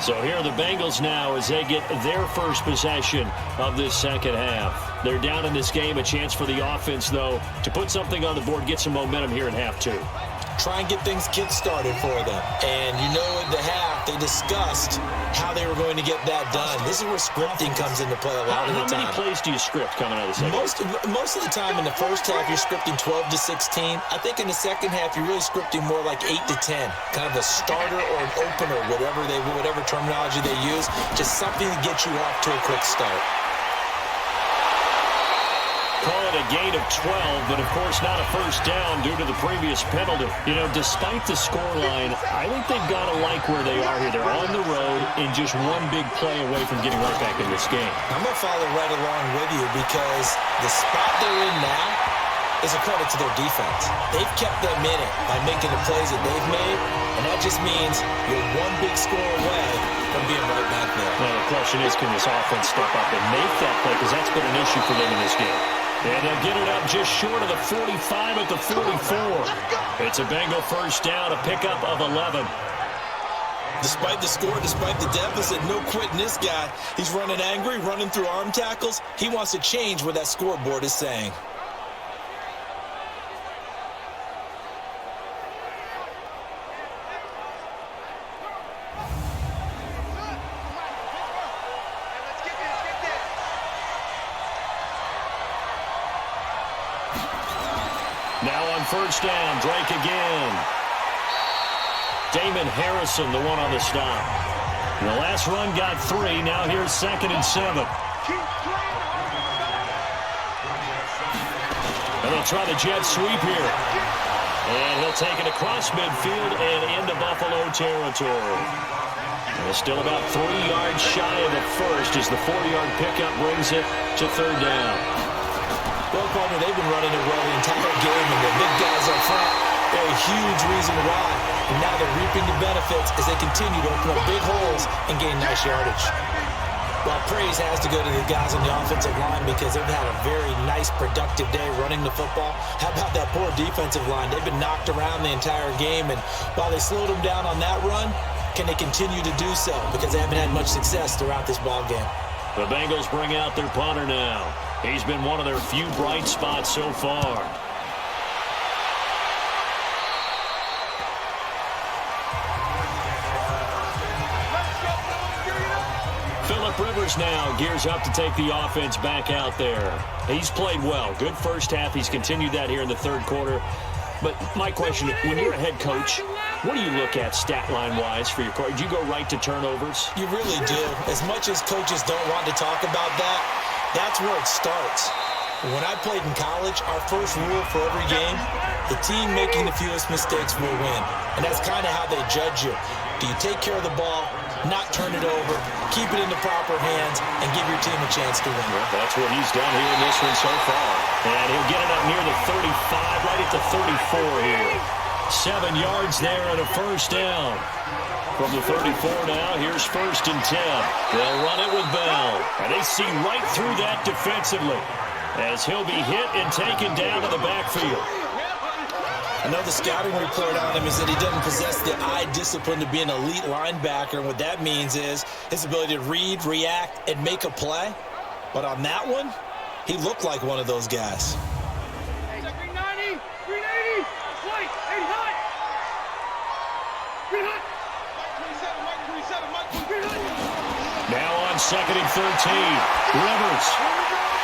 Speaker 2: So here are the Bengals now as they get their first possession of this second half. They're down in this game. A chance for the offense, though, to put something on the board, get some momentum here in half 2.
Speaker 3: Try and get things kick-started for them. And you know in the half, they discussed how they were going to get that done. This is where scripting comes into play a lot of the time.
Speaker 2: How many plays do you script coming out of the second half?
Speaker 3: Most of the time in the first half, you're scripting 12 to 16. I think in the second half, you're really scripting more like 8 to 10. Kind of a starter or an opener, whatever terminology they use. Just something to get you off to a quick start.
Speaker 2: Call it a gain of 12, but of course not a first down due to the previous penalty. You know, despite the scoreline, I think they've got to like where they are here. They're on the road and just one big play away from getting right back in this game.
Speaker 3: I'm going to follow right along with you because the spot they're in now is a credit to their defense. They've kept them in it by making the plays that they've made, and that just means you're one big score away from being right back there.
Speaker 2: Now the question is, can this offense step up and make that play? Because that's been an issue for them in this game. And they'll get it up just short of the 45 at the 44. It's a Bengal first down, a pickup of 11.
Speaker 3: Despite the score, despite the deficit, no quitting this guy. He's running angry, running through arm tackles. He wants to change what that scoreboard is saying.
Speaker 2: Now on first down, Drake again. Damon Harrison, the one on the stop. And the last run got 3. Now here's 2nd and 7. And they'll try the jet sweep here. And he'll take it across midfield and into Buffalo territory. And it's still about 3 yards shy of the first as the 4-yard pickup brings it to 3rd down.
Speaker 3: Well, partner, they've been running it well the entire game, and the big guys up front, they're a huge reason why. And now they're reaping the benefits as they continue to open up big holes and gain nice yardage. Well, praise has to go to the guys on the offensive line because they've had a very nice, productive day running the football. How about that poor defensive line? They've been knocked around the entire game, and while they slowed them down on that run, can they continue to do so? Because they haven't had much success throughout this ball game.
Speaker 2: The Bengals bring out their punter now. He's been one of their few bright spots so far. Phillip Rivers now gears up to take the offense back out there. He's played well. Good first half. He's continued that here in the 3rd quarter. But my question, when you're a head coach, what do you look at stat line-wise for your coach? Do you go right to turnovers?
Speaker 3: You really do. As much as coaches don't want to talk about that, that's where it starts. When I played in college, our first rule for every game, the team making the fewest mistakes will win. And that's kind of how they judge you. Do you take care of the ball, not turn it over, keep it in the proper hands, and give your team a chance to win?
Speaker 2: Well, that's what he's done here in this one so far. And he'll get it up near the 35, right at the 34 here. 7 yards there and a first down. From the 34 now, here's 1st and 10. They'll run it with Bell. And they see right through that defensively as he'll be hit and taken down to the backfield.
Speaker 3: I know the scouting report on him is that he doesn't possess the eye discipline to be an elite linebacker. And what that means is his ability to read, react, and make a play. But on that one, he looked like one of those guys.
Speaker 2: Now on 2nd and 13, Rivers.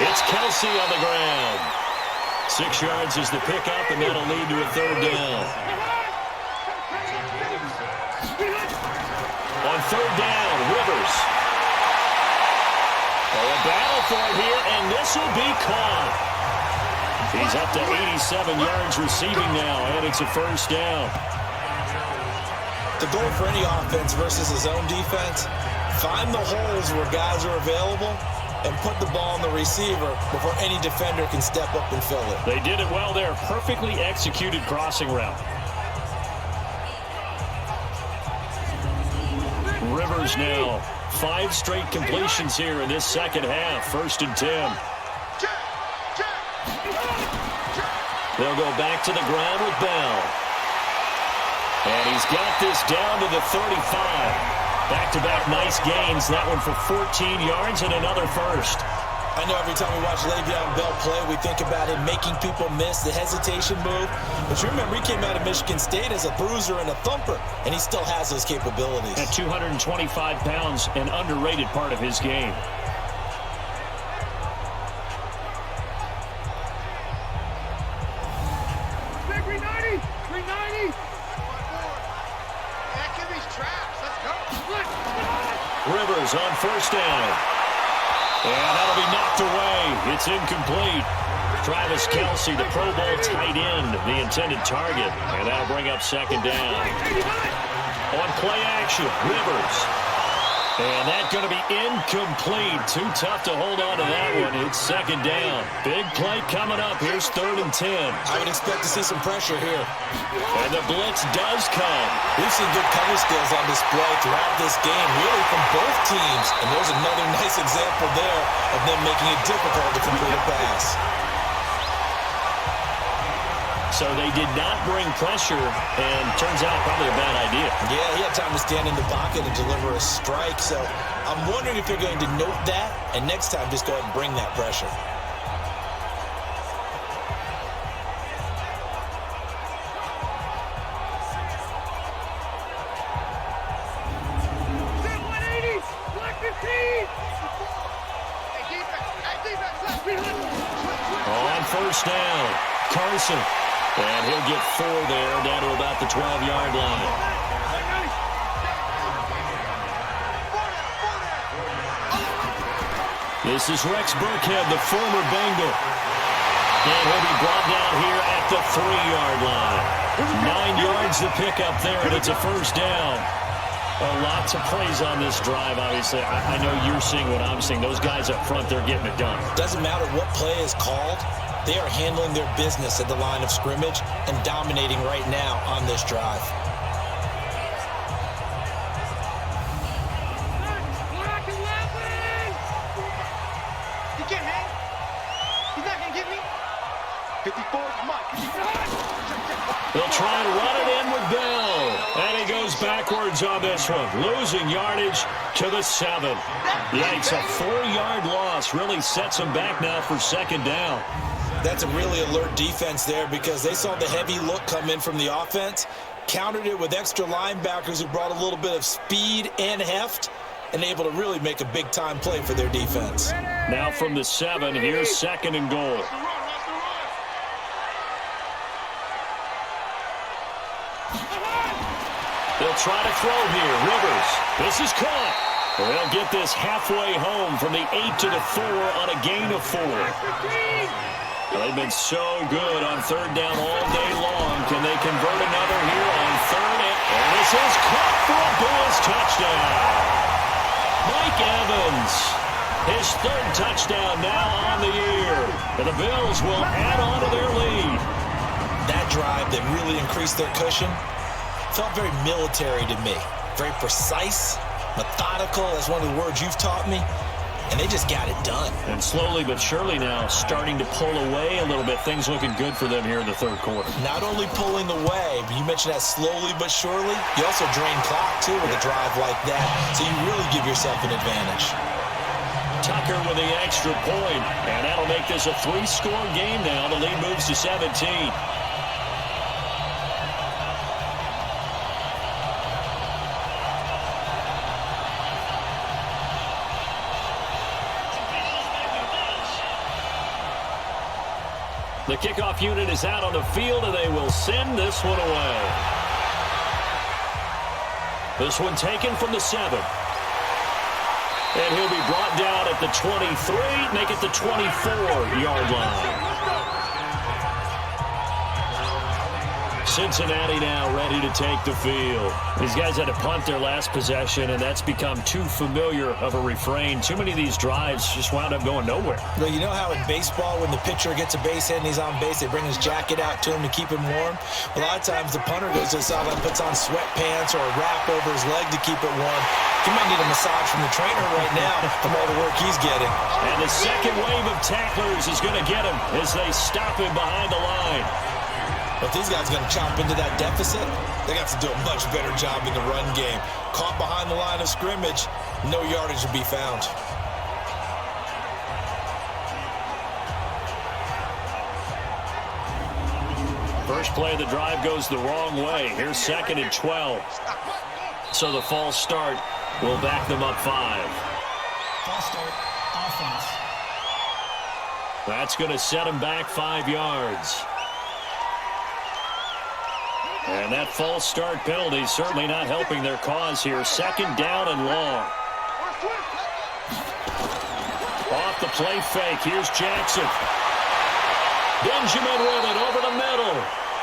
Speaker 2: It's Kelsey on the ground. 6 yards is the pickup, and that'll lead to a 3rd down. On 3rd down, Rivers. Oh, a battle for it here, and this will be caught. He's up to 87 yards receiving now, and it's a first down.
Speaker 3: The goal for any offense versus his own defense, find the holes where guys are available and put the ball on the receiver before any defender can step up and fill it.
Speaker 2: They did it well there. Perfectly executed crossing route. Rivers now. 5 straight completions here in this 2nd half. 1st and 10. They'll go back to the ground with Bell. And he's got this down to the 35. Back-to-back nice gains. That one for 14 yards and another first.
Speaker 3: I know every time we watch Le'Veon Bell play, we think about him making people miss the hesitation move. But you remember, he came out of Michigan State as a bruiser and a thumper, and he still has those capabilities.
Speaker 2: At 225 pounds, an underrated part of his game. Rivers on 1st down. And that'll be knocked away. It's incomplete. Travis Kelce, the Pro Bowl tight end, the intended target. And that'll bring up second down. On play action, Rivers. And that's going to be incomplete. Too tough to hold on to that one. It's second down. Big play coming up. Here's 3rd and 10.
Speaker 3: I would expect to see some pressure here.
Speaker 2: And the blitz does come.
Speaker 3: We've seen good cover skills on display throughout this game, really from both teams. And there's another nice example there of them making it difficult to complete a pass.
Speaker 2: So they did not bring pressure, and turns out probably a bad idea.
Speaker 3: Yeah, he had time to stand in the pocket and deliver a strike. So I'm wondering if they're going to note that, and next time just go ahead and bring that pressure.
Speaker 2: On first down, Carson. And he'll get 4 there, down to about the 12-yard line. This is Rex Burkhead, the former Bengal. And he'll be brought down here at the 3-yard line. 9 yards to pick up there, and it's a first down. Lots of plays on this drive, obviously. I know you're seeing what I'm seeing. Those guys up front, they're getting it done.
Speaker 3: Doesn't matter what play is called. They are handling their business at the line of scrimmage and dominating right now on this drive.
Speaker 5: You can't hang. He's not going to get me. 54, come on.
Speaker 2: They'll try and run it in with Bell. And he goes backwards on this one. Losing yardage to the 7. Yikes, a 4-yard loss really sets him back now for second down.
Speaker 3: That's a really alert defense there because they saw the heavy look come in from the offense, countered it with extra linebackers who brought a little bit of speed and heft, and able to really make a big-time play for their defense.
Speaker 2: Now from the 7, here's 2nd and goal. They'll try to throw here. Rivers. This is caught. They'll get this halfway home from the 8 to the 4 on a gain of 4. They've been so good on 3rd down all day long. Can they convert another here on 3rd? And this is caught for a Bills touchdown. Mike Evans, his 3rd touchdown now on the year. And the Bills will add on to their lead.
Speaker 3: That drive that really increased their cushion felt very military to me. Very precise, methodical. That's one of the words you've taught me. And they just got it done.
Speaker 2: And slowly but surely now starting to pull away a little bit. Things looking good for them here in the 3rd quarter.
Speaker 3: Not only pulling away, but you mentioned that slowly but surely. You also drain clock, too, with a drive like that. So you really give yourself an advantage.
Speaker 2: Tucker with the extra point. And that'll make this a 3-score game now. The lead moves to 17. The kickoff unit is out on the field, and they will send this one away. This one taken from the 7. And he'll be brought down at the 23, make it the 24-yard line. Cincinnati now ready to take the field. These guys had to punt their last possession, and that's become too familiar of a refrain. Too many of these drives just wound up going nowhere.
Speaker 3: Well, you know how in baseball, when the pitcher gets a base hit and he's on base, they bring his jacket out to him to keep him warm? A lot of times the punter goes to the sideline, puts on sweatpants or a wrap over his leg to keep it warm. He might need a massage from the trainer right now from all the work he's getting.
Speaker 2: And the second wave of tacklers is going to get him as they stop him behind the line.
Speaker 3: But these guys are going to chomp into that deficit. They got to do a much better job in the run game. Caught behind the line of scrimmage, no yardage to be found.
Speaker 2: First play of the drive goes the wrong way. Here's 2nd and 12. So the false start will back them up 5.
Speaker 6: False start, offense.
Speaker 2: That's going to set them back 5 yards. And that false start penalty certainly not helping their cause here. 2nd down and long. Off the play fake. Here's Jackson. Benjamin with it over the middle.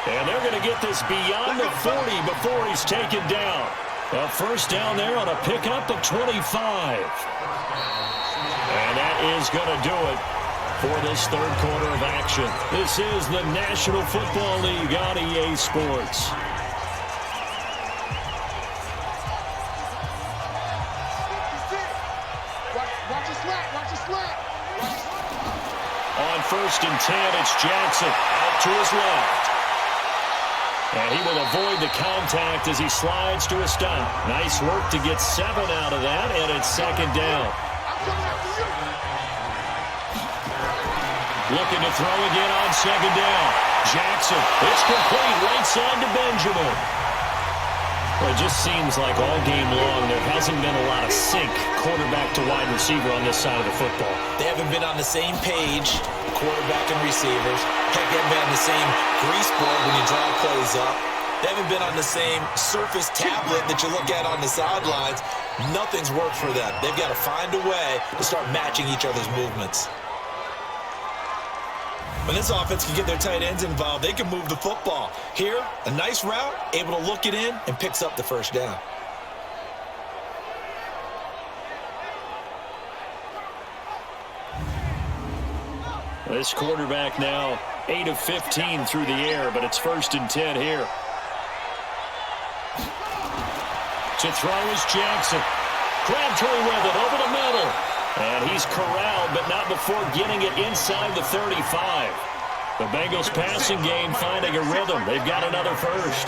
Speaker 2: And they're going to get this beyond the 40 before he's taken down. A first down there on a pickup of 25. And that is going to do it for this third quarter of action. This is the National Football League on EA Sports.
Speaker 5: Watch your slack.
Speaker 2: On 1st and 10, it's Jackson out to his left. And he will avoid the contact as he slides to a stop. Nice work to get 7 out of that, and it's second down. Looking to throw again on second down. Jackson, it's complete right side to Benjamin. Well, it just seems like all game long there hasn't been a lot of sync quarterback to wide receiver on this side of the football.
Speaker 3: They haven't been on the same page, quarterback and receivers. Heck, they haven't been on the same grease board when you draw plays up. They haven't been on the same surface tablet that you look at on the sidelines. Nothing's worked for them. They've got to find a way to start matching each other's movements. When this offense can get their tight ends involved, they can move the football. Here, a nice route, able to look it in, and picks up the first down.
Speaker 2: This quarterback now 8 of 15 through the air, but it's 1st and 10 here. To throw is Jackson. Crabtree with it over the middle. And he's corralled, but not before getting it inside the 35. The Bengals passing game finding a rhythm. They've got another first.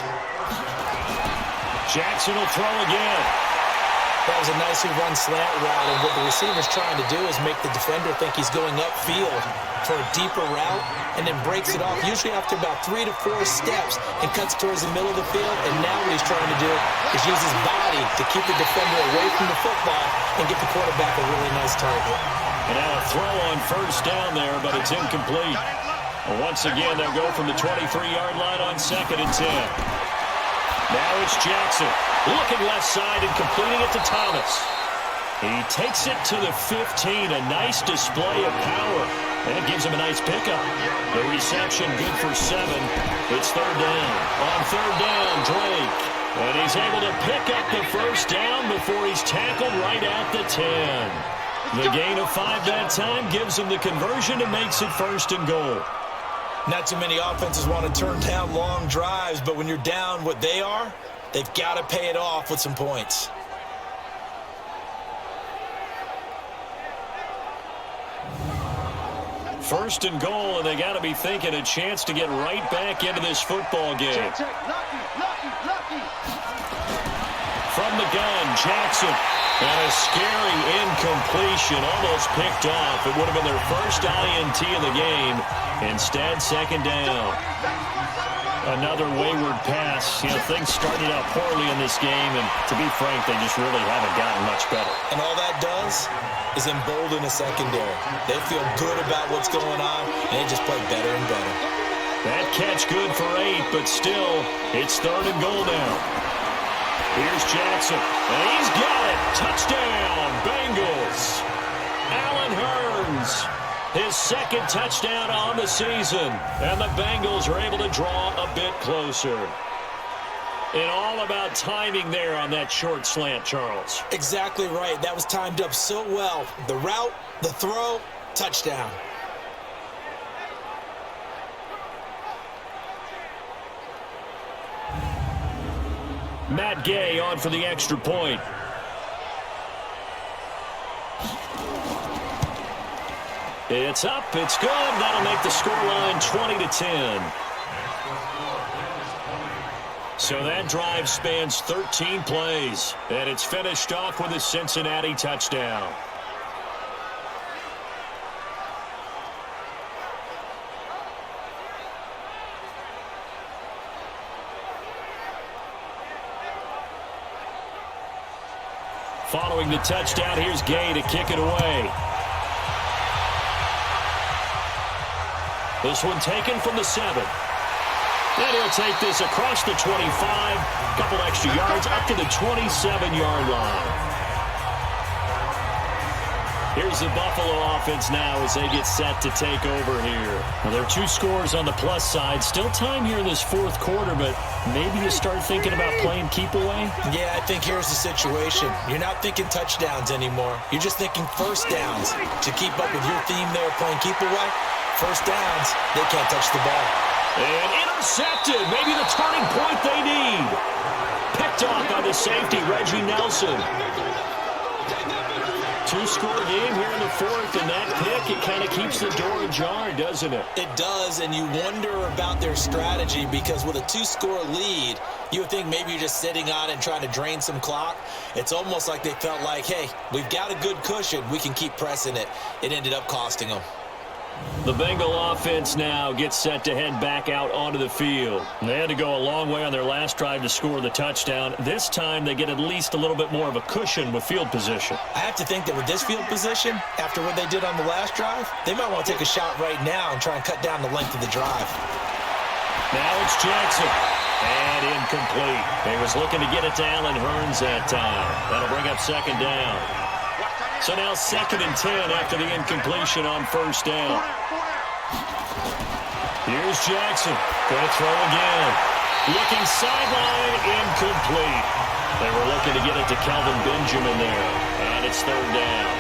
Speaker 2: Jackson will throw again.
Speaker 3: That was a nicely run slant route, and what the receiver's trying to do is make the defender think he's going upfield for a deeper route, and then breaks it off, usually after about 3 to 4 steps, and cuts towards the middle of the field. And now what he's trying to do is use his body to keep the defender away from the football and get the quarterback a really nice target.
Speaker 2: And now a throw on first down there, but it's incomplete. And once again, they'll go from the 23-yard line on 2nd and 10. Now it's Jackson, looking left side and completing it to Thomas. He takes it to the 15, a nice display of power. And it gives him a nice pickup. The reception good for 7. It's 3rd down. On 3rd down, Drake. And he's able to pick up the first down before he's tackled right at the 10. The gain of 5 that time gives him the conversion and makes it 1st and goal.
Speaker 3: Not too many offenses want to turn down long drives, but when you're down what they are, they've got to pay it off with some points.
Speaker 2: First and goal, and they got to be thinking a chance to get right back into this football game.
Speaker 5: Lucky.
Speaker 2: From the gun, Jackson. And a scary incompletion, almost picked off. It would have been their first INT of the game. Instead, 2nd down. Another wayward pass. You know, things started out poorly in this game, and to be frank, they just really haven't gotten much better.
Speaker 3: And all that does is embolden a secondary. They feel good about what's going on, and they just play better and better.
Speaker 2: That catch good for 8, but still, it's 3rd and goal now. Here's Jackson, and he's got it. Touchdown, Bengals. Allen Hurns, his 2nd touchdown on the season, and the Bengals are able to draw a bit closer. And all about timing there on that short slant, Charles.
Speaker 3: Exactly right. That was timed up so well. The route, the throw, touchdown.
Speaker 2: Matt Gay on for the extra point. It's up, it's good. That'll make the scoreline 20-10. So that drive spans 13 plays, and it's finished off with a Cincinnati touchdown. Following the touchdown, here's Gay to kick it away. This one taken from the 7. And he'll take this across the 25, a couple extra yards up to the 27-yard line. Here's the Buffalo offense now as they get set to take over here. Well, there are 2 scores on the plus side. Still time here in this fourth quarter, but maybe you start thinking about playing keep away?
Speaker 3: Yeah, I think here's the situation. You're not thinking touchdowns anymore. You're just thinking first downs. To keep up with your theme there, playing keep away, first downs, they can't touch the ball.
Speaker 2: And intercepted. Maybe the turning point they need. Picked off by the safety, Reggie Nelson. 2-score game here in the fourth, and that pick, it kind of keeps the door ajar, doesn't it?
Speaker 3: It does, and you wonder about their strategy because with a 2-score lead, you would think maybe you're just sitting on it and trying to drain some clock. It's almost like they felt like, hey, we've got a good cushion. We can keep pressing it. It ended up costing them.
Speaker 2: The Bengal offense now gets set to head back out onto the field. They had to go a long way on their last drive to score the touchdown. This time they get at least a little bit more of a cushion with field position.
Speaker 3: I have to think that with this field position, after what they did on the last drive, they might want to take a shot right now and try and cut down the length of the drive.
Speaker 2: Now it's Jackson. And incomplete. He was looking to get it to Allen Hurns that time. That'll bring up second down. So now 2nd and 10 after the incompletion on first down. Here's Jackson. Going to throw again. Looking sideline, incomplete. They were looking to get it to Kelvin Benjamin there. And it's third down.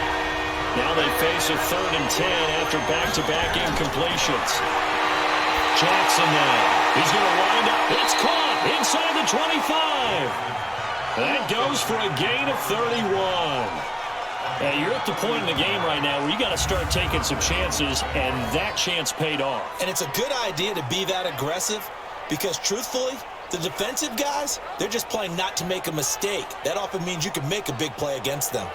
Speaker 2: Now they face a 3rd and 10 after back-to-back incompletions. Jackson now. He's going to wind up. It's caught inside the 25. That goes for a gain of 31. You're at the point in the game right now where you got to start taking some chances, and that chance paid off.
Speaker 3: And it's a good idea to be that aggressive because, truthfully, the defensive guys, they're just playing not to make a mistake. That often means you can make a big play against them.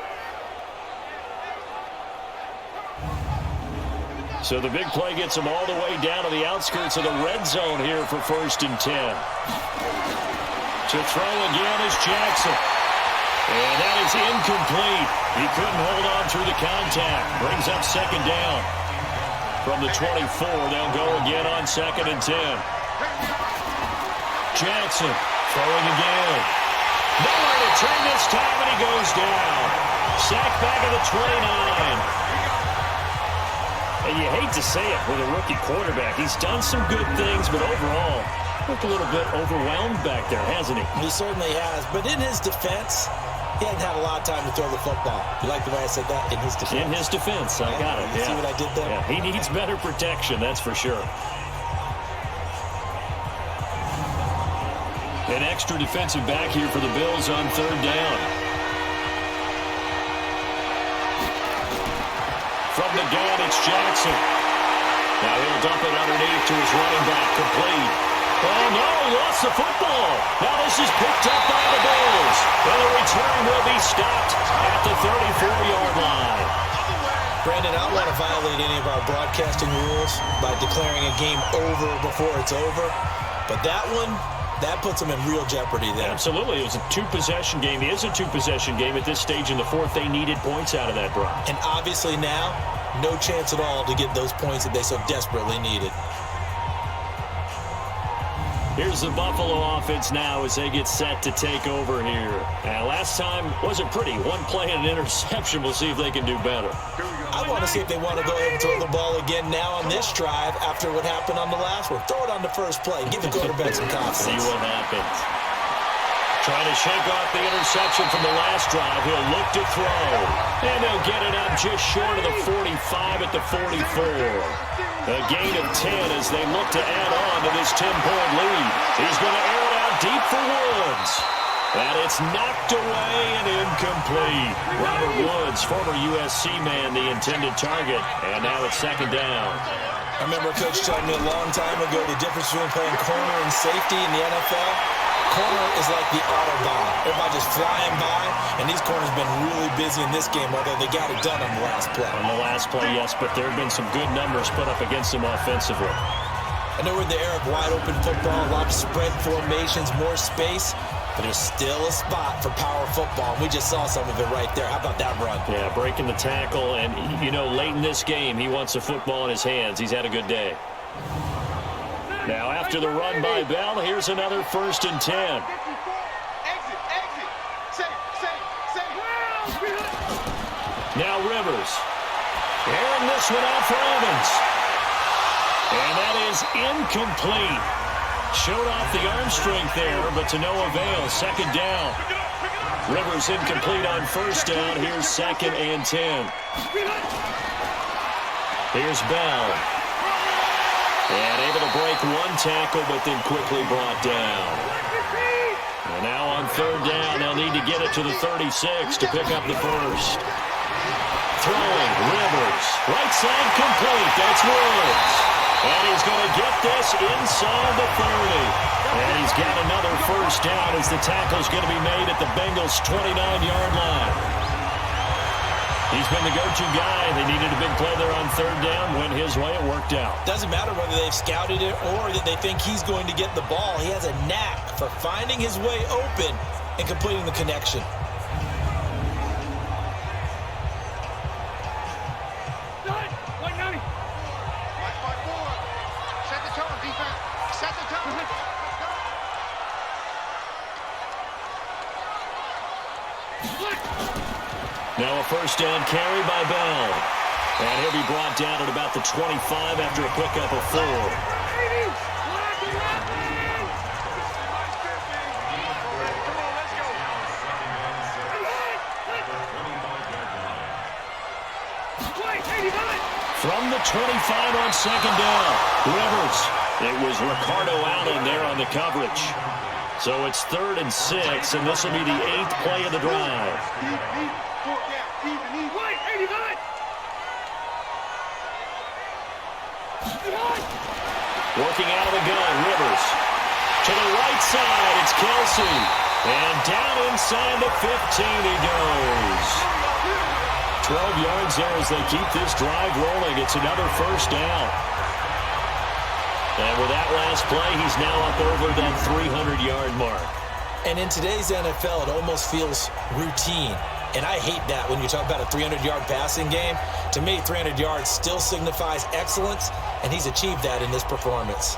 Speaker 2: So the big play gets them all the way down to the outskirts of the red zone here for 1st and 10. To throw again is Jackson. And that is incomplete. He couldn't hold on through the contact. Brings up second down. From the 24, they'll go again on 2nd and 10. Jackson throwing again. Nowhere to turn this time, and he goes down. Sacked back at the 29. And you hate to say it with a rookie quarterback. He's done some good things, but overall, looked a little bit overwhelmed back there, hasn't he?
Speaker 3: He certainly has. But in his defense, he hadn't had a lot of time to throw the football. You like the way I said that? In his defense.
Speaker 2: In his defense. I got it.
Speaker 3: You see what I did there?
Speaker 2: Yeah, he needs better protection, that's for sure. An extra defensive back here for the Bills on 3rd down. From the gun, it's Jackson. Now he'll dump it underneath to his running back, complete. Oh, no, he lost the football. Now this is picked up by the Bills. And the return will be stopped at the 34-yard line.
Speaker 3: Brandon, I don't want to violate any of our broadcasting rules by declaring a game over before it's over. But that one, that puts them in real jeopardy there.
Speaker 2: Absolutely. It was a 2-possession game. It is a 2-possession game at this stage in the fourth. They needed points out of that drive.
Speaker 3: And obviously now, no chance at all to get those points that they so desperately needed.
Speaker 2: Here's the Buffalo offense now as they get set to take over here. And last time wasn't pretty. One play and an interception. We'll see if they can do better.
Speaker 3: I want to see if they want to go ahead and throw the ball again now on this drive after what happened on the last one. Throw it on the first play. Give the quarterback some confidence.
Speaker 2: See what happens. Trying to shake off the interception from the last drive. He'll look to throw. And they'll get it up just short of the 45 at the 44. A gain of 10 as they look to add on to this 10-point lead. He's going to air it out deep for Woods. And it's knocked away and incomplete. Robert Woods, former USC man, the intended target. And now it's 2nd down.
Speaker 3: I remember a coach telling me a long time ago the difference between playing corner and safety in the NFL. Corner is like the Autobahn. Everybody just flying by, and these corners have been really busy in this game, although they got it done on the last play.
Speaker 2: On the last play, yes, but there have been some good numbers put up against them offensively.
Speaker 3: I know we're in the era of wide-open football, a lot of spread formations, more space, but there's still a spot for power football, and we just saw some of it right there. How about that run?
Speaker 2: Yeah, breaking the tackle, and, you know, late in this game, he wants the football in his hands. He's had a good day. Now, after the run by Bell, here's another 1st and 10. Now Rivers send this one out for Evans. And that is incomplete. Showed off the arm strength there, but to no avail. Second down. Rivers incomplete on first down. Here's 2nd and 10. Here's Bell. And able to break one tackle, but then quickly brought down. And now on 3rd down, they'll need to get it to the 36 to pick up the first. Throwing, Rivers. Right side complete. That's Woods. And he's going to get this inside the 30. And he's got another first down as the tackle's going to be made at the Bengals' 29-yard line. He's been the go-to guy. They needed a big play there on 3rd down. Went his way. It worked out.
Speaker 3: Doesn't matter whether they've scouted it or that they think he's going to get the ball. He has a knack for finding his way open and completing the connection.
Speaker 2: Now a first down carry by Bell. And he'll be brought down at about the 25 after a pickup of 4. From the 25 on 2nd down, Rivers. It was Ricardo Allen there on the coverage. So it's 3rd and 6, and this will be the 8th play of the drive. Working out of the gun, Rivers. To the right side, it's Kelsey. And down inside the 15 he goes. 12 yards there as they keep this drive rolling. It's another first down. And with that last play, he's now up over that 300-yard mark.
Speaker 3: And in today's NFL, it almost feels routine. And I hate that when you talk about a 300-yard passing game. To me, 300 yards still signifies excellence, and he's achieved that in this performance.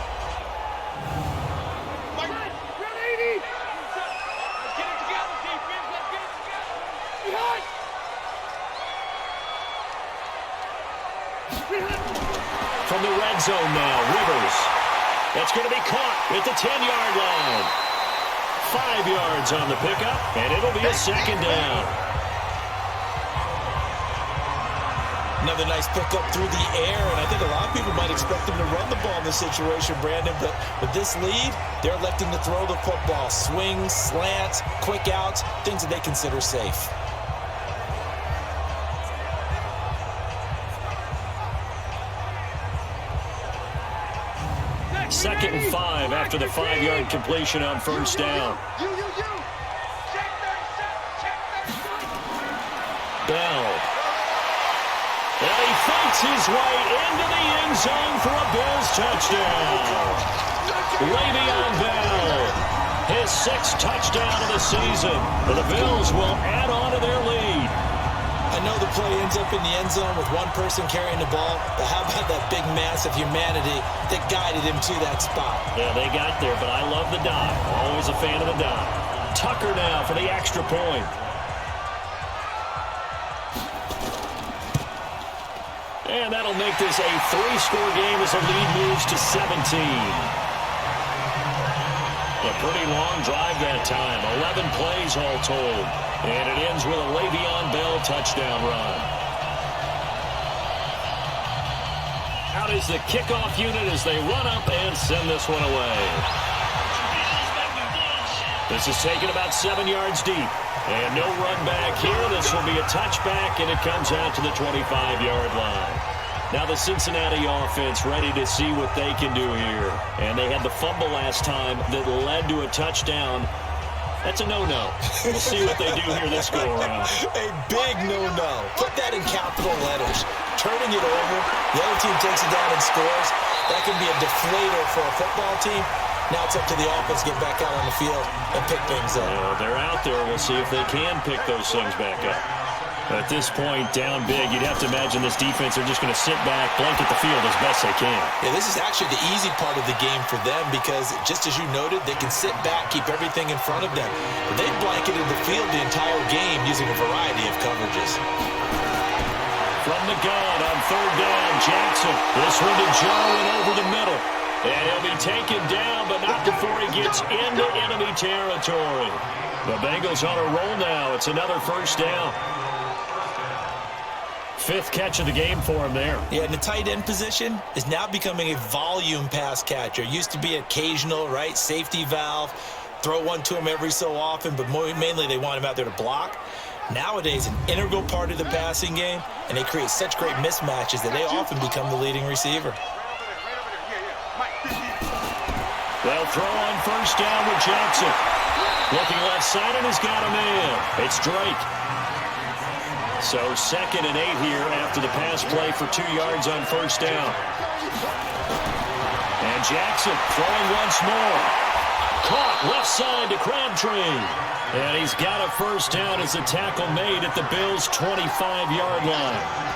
Speaker 2: From the red zone now, Rivers. That's going to be caught at the 10-yard line. 5 yards on the pickup, and it'll be a 2nd down.
Speaker 3: Another nice pickup through the air, and I think a lot of people might expect them to run the ball in this situation, Brandon, but with this lead, they're electing to throw the football. Swings, slants, quick outs, things that they consider safe.
Speaker 2: Second and 5 after the 5-yard completion on first down. Bell. And he fights his way into the end zone for a Bills touchdown. Le'Veon Bell, his 6th touchdown of the season. The Bills will add on to their lead.
Speaker 3: I know the play ends up in the end zone with one person carrying the ball, but how about that big mass of humanity that guided him to that spot?
Speaker 2: Yeah, they got there, but I love the dive. Always a fan of the dive. Tucker now for the extra point. And that'll make this a 3-score game as the lead moves to 17. A pretty long drive that time. 11 plays all told. And it ends with a Le'Veon Bell touchdown run. Out is the kickoff unit as they run up and send this one away. This is taken about 7 yards deep. And no run back here. This will be a touchback, and it comes out to the 25-yard line. Now the Cincinnati offense ready to see what they can do here. And they had the fumble last time that led to a touchdown. That's a no-no. We'll see what they do here this go-around.
Speaker 3: A big no-no. Put that in capital letters. Turning it over, the other team takes it down and scores. That can be a deflator for a football team. Now it's up to the offense to get back out on the field and pick things up.
Speaker 2: They're out there. We'll see if they can pick those things back up. At this point, down big, you'd have to imagine this defense are just going to sit back, blanket the field as best they can.
Speaker 3: Yeah, this is actually the easy part of the game for them because, just as you noted, they can sit back, keep everything in front of them. But they've blanketed the field the entire game using a variety of coverages.
Speaker 2: from the gun on third down. Jackson, this one to Joe and over the middle. And he'll be taken down, but not before he gets into enemy territory. The Bengals on a roll now. It's another first down. Fifth catch of the game for him there.
Speaker 3: Yeah, and the tight end position is now becoming a volume pass catcher. Used to be occasional, right? Safety valve. Throw one to him every so often, but mainly they want him out there to block. Nowadays, an integral part of the passing game, and they create such great mismatches that they often become the leading receiver.
Speaker 2: They'll throw on first down with Jackson. Looking left side, and he's got a man. It's Drake. So 2nd and 8 here after the pass play for 2 yards on first down. And Jackson throwing once more. Caught left side to Crabtree. And he's got a first down as a tackle made at the Bills' 25-yard line.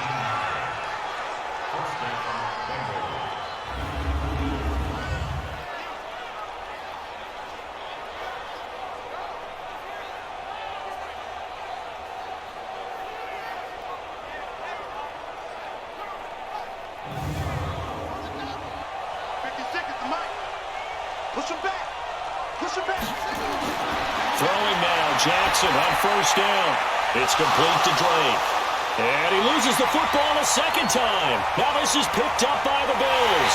Speaker 2: Jackson on first down. It's complete to Drake. And he loses the football a second time. Now this is picked up by the Bills.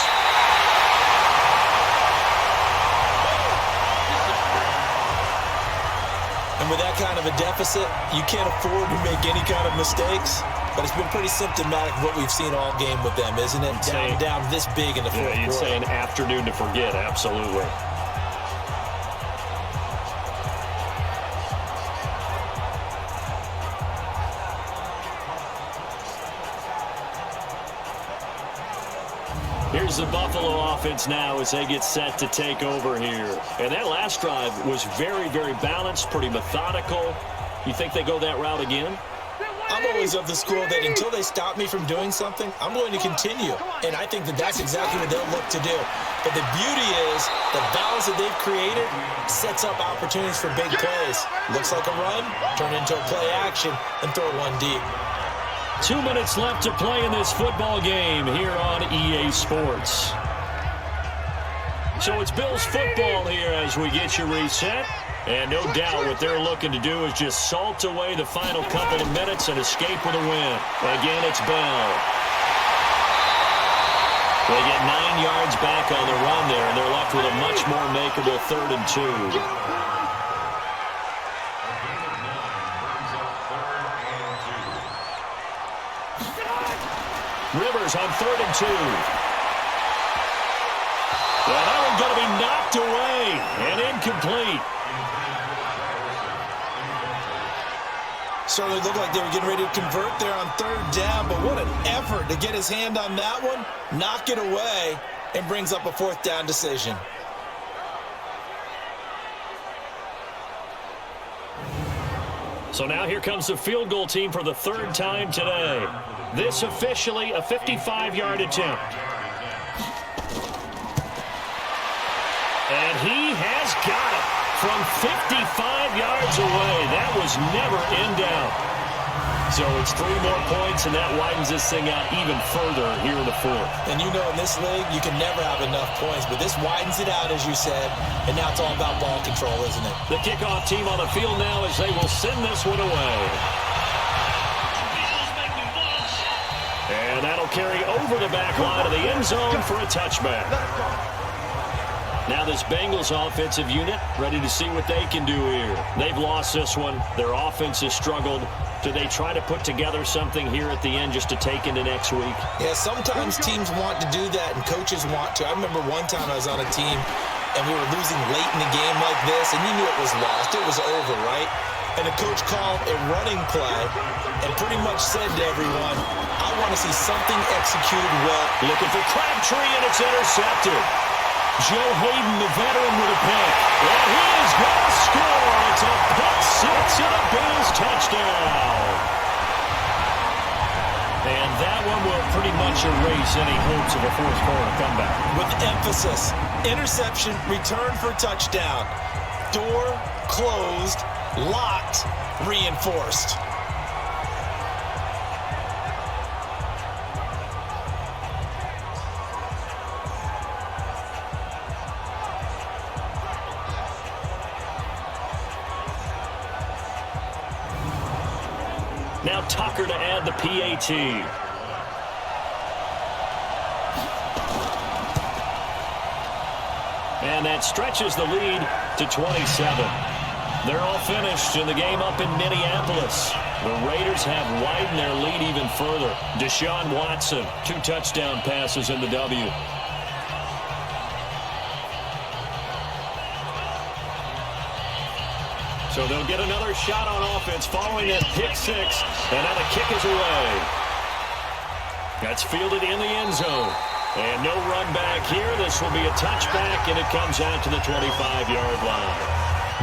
Speaker 3: And with that kind of a deficit, you can't afford to make any kind of mistakes. But it's been pretty symptomatic of what we've seen all game with them, isn't it? Down this big in the fourth quarter.
Speaker 2: You'd say an afternoon to forget, absolutely. Here's the Buffalo offense now as they get set to take over here. And that last drive was very, very balanced, pretty methodical. You think they go that route again?
Speaker 3: I'm always of the school that until they stop me from doing something, I'm going to continue. And I think that that's exactly what they'll look to do. But the beauty is the balance that they've created sets up opportunities for big plays. Looks like a run, turn it into a play action, and throw one deep.
Speaker 2: 2 minutes left to play in this football game here on EA Sports. So it's Bills football here as we get you reset. And no doubt what they're looking to do is just salt away the final couple of minutes and escape with a win. Again, it's Bell. They get 9 yards back on the run there, and they're left with a much more makeable 3rd and 2. Rivers on 3rd and 2. Well, that one's going to be knocked away and incomplete.
Speaker 3: Certainly looked like they were getting ready to convert there on 3rd down, but what an effort to get his hand on that one, knock it away, and brings up a 4th down decision.
Speaker 2: So now here comes the field goal team for the 3rd time today. This officially a 55-yard attempt. And he has got it from 55 yards away. That was never in doubt. So it's 3 more points, and that widens this thing out even further here in the 4th.
Speaker 3: And you know in this league, you can never have enough points, but this widens it out, as you said, and now it's all about ball control, isn't it?
Speaker 2: The kickoff team on the field now as they will send this one away. And that'll carry over the back line of the end zone for a touchback. Now this Bengals offensive unit ready to see what they can do here. They've lost this one. Their offense has struggled. Do they try to put together something here at the end just to take into next week?
Speaker 3: Yeah, sometimes teams want to do that and coaches want to. I remember one time I was on a team and we were losing late in the game like this, and you knew it was lost. It was over, right? And the coach called a running play and pretty much said to everyone, I want to see something executed well.
Speaker 2: Looking for Crabtree, and it's intercepted. Joe Hayden, the veteran, with a pick. And he is going to score. It's a pick six and a Bills touchdown. And that one will pretty much erase any hopes of a fourth quarter comeback.
Speaker 3: With emphasis, interception, return for touchdown. Door closed, locked, reinforced.
Speaker 2: Now Tucker to add the PAT. And that stretches the lead to 27. They're all finished in the game up in Minneapolis. The Raiders have widened their lead even further. Deshaun Watson, 2 touchdown passes in the W. So they'll get another shot on offense following that pick 6. And now the kick is away. That's fielded in the end zone. And no run back here. This will be a touchback, and it comes out to the 25-yard line.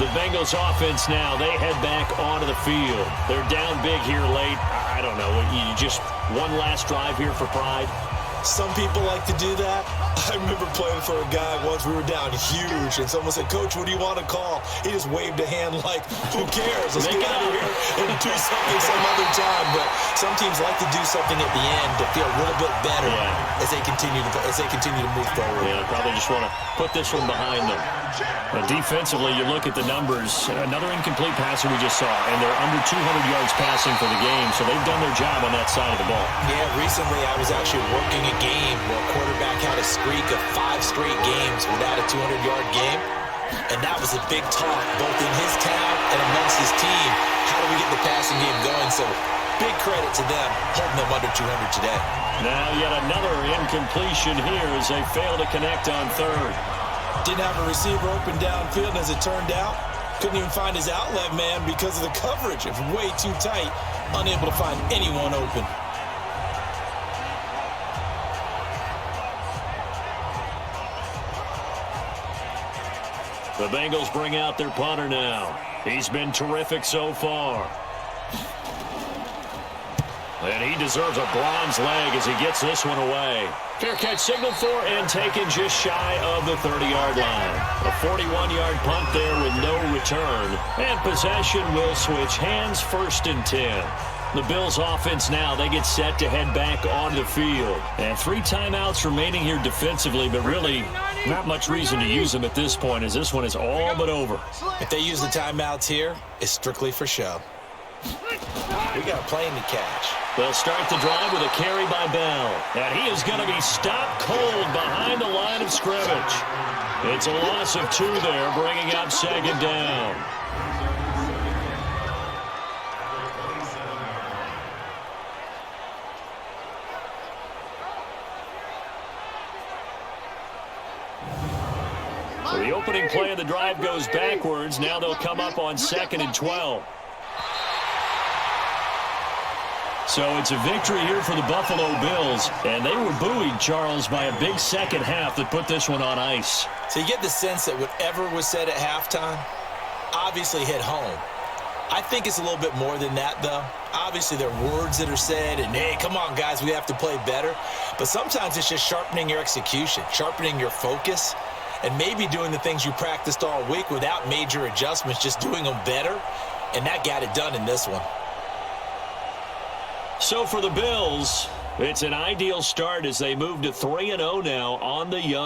Speaker 2: The Bengals offense now, they head back onto the field. They're down big here late. I don't know. You just one last drive here for pride.
Speaker 3: Some people like to do that. I remember playing for a guy once. We were down huge, and someone said, "Coach, what do you want to call?" He just waved a hand like, "Who cares? Let's get out of here and do something some other time." But some teams like to do something at the end to feel a little bit better as they continue to move forward.
Speaker 2: Yeah, probably just want to put this one behind them. Defensively, you look at the numbers. Another incomplete passer we just saw, and they're under 200 yards passing for the game, so they've done their job on that side of the ball.
Speaker 3: Yeah, recently I was actually working a game where a quarterback had a streak of 5 straight games without a 200-yard game, and that was a big talk both in his town and amongst his team. How do we get the passing game going? So big credit to them holding them under 200 today.
Speaker 2: Now yet another incompletion here as they fail to connect on third.
Speaker 3: Didn't have a receiver open downfield, and as it turned out, couldn't even find his outlet man because of the coverage. It was way too tight, unable to find anyone open.
Speaker 2: The Bengals bring out their punter now. He's been terrific so far. And he deserves a bronze leg as he gets this one away. Fair catch signaled for and taken just shy of the 30-yard line. A 41-yard punt there with no return. And possession will switch hands, 1st and 10. The Bills offense now, they get set to head back on the field. And 3 timeouts remaining here defensively, but really not much reason to use them at this point as this one is all but over.
Speaker 3: If they use the timeouts here, it's strictly for show. We got a plane to catch.
Speaker 2: They'll start the drive with a carry by Bell. And he is going to be stopped cold behind the line of scrimmage. It's a loss of 2 there, bringing up 2nd down. So the opening play of the drive goes backwards. Now they'll come up on 2nd and 12. So it's a victory here for the Buffalo Bills. And they were buoyed, Charles, by a big second half that put this one on ice.
Speaker 3: So you get the sense that whatever was said at halftime obviously hit home. I think it's a little bit more than that, though. Obviously, there are words that are said, and, hey, come on, guys, we have to play better. But sometimes it's just sharpening your execution, sharpening your focus, and maybe doing the things you practiced all week without major adjustments, just doing them better. And that got it done in this one.
Speaker 2: So for the Bills, it's an ideal start as they move to 3-0 now on the young.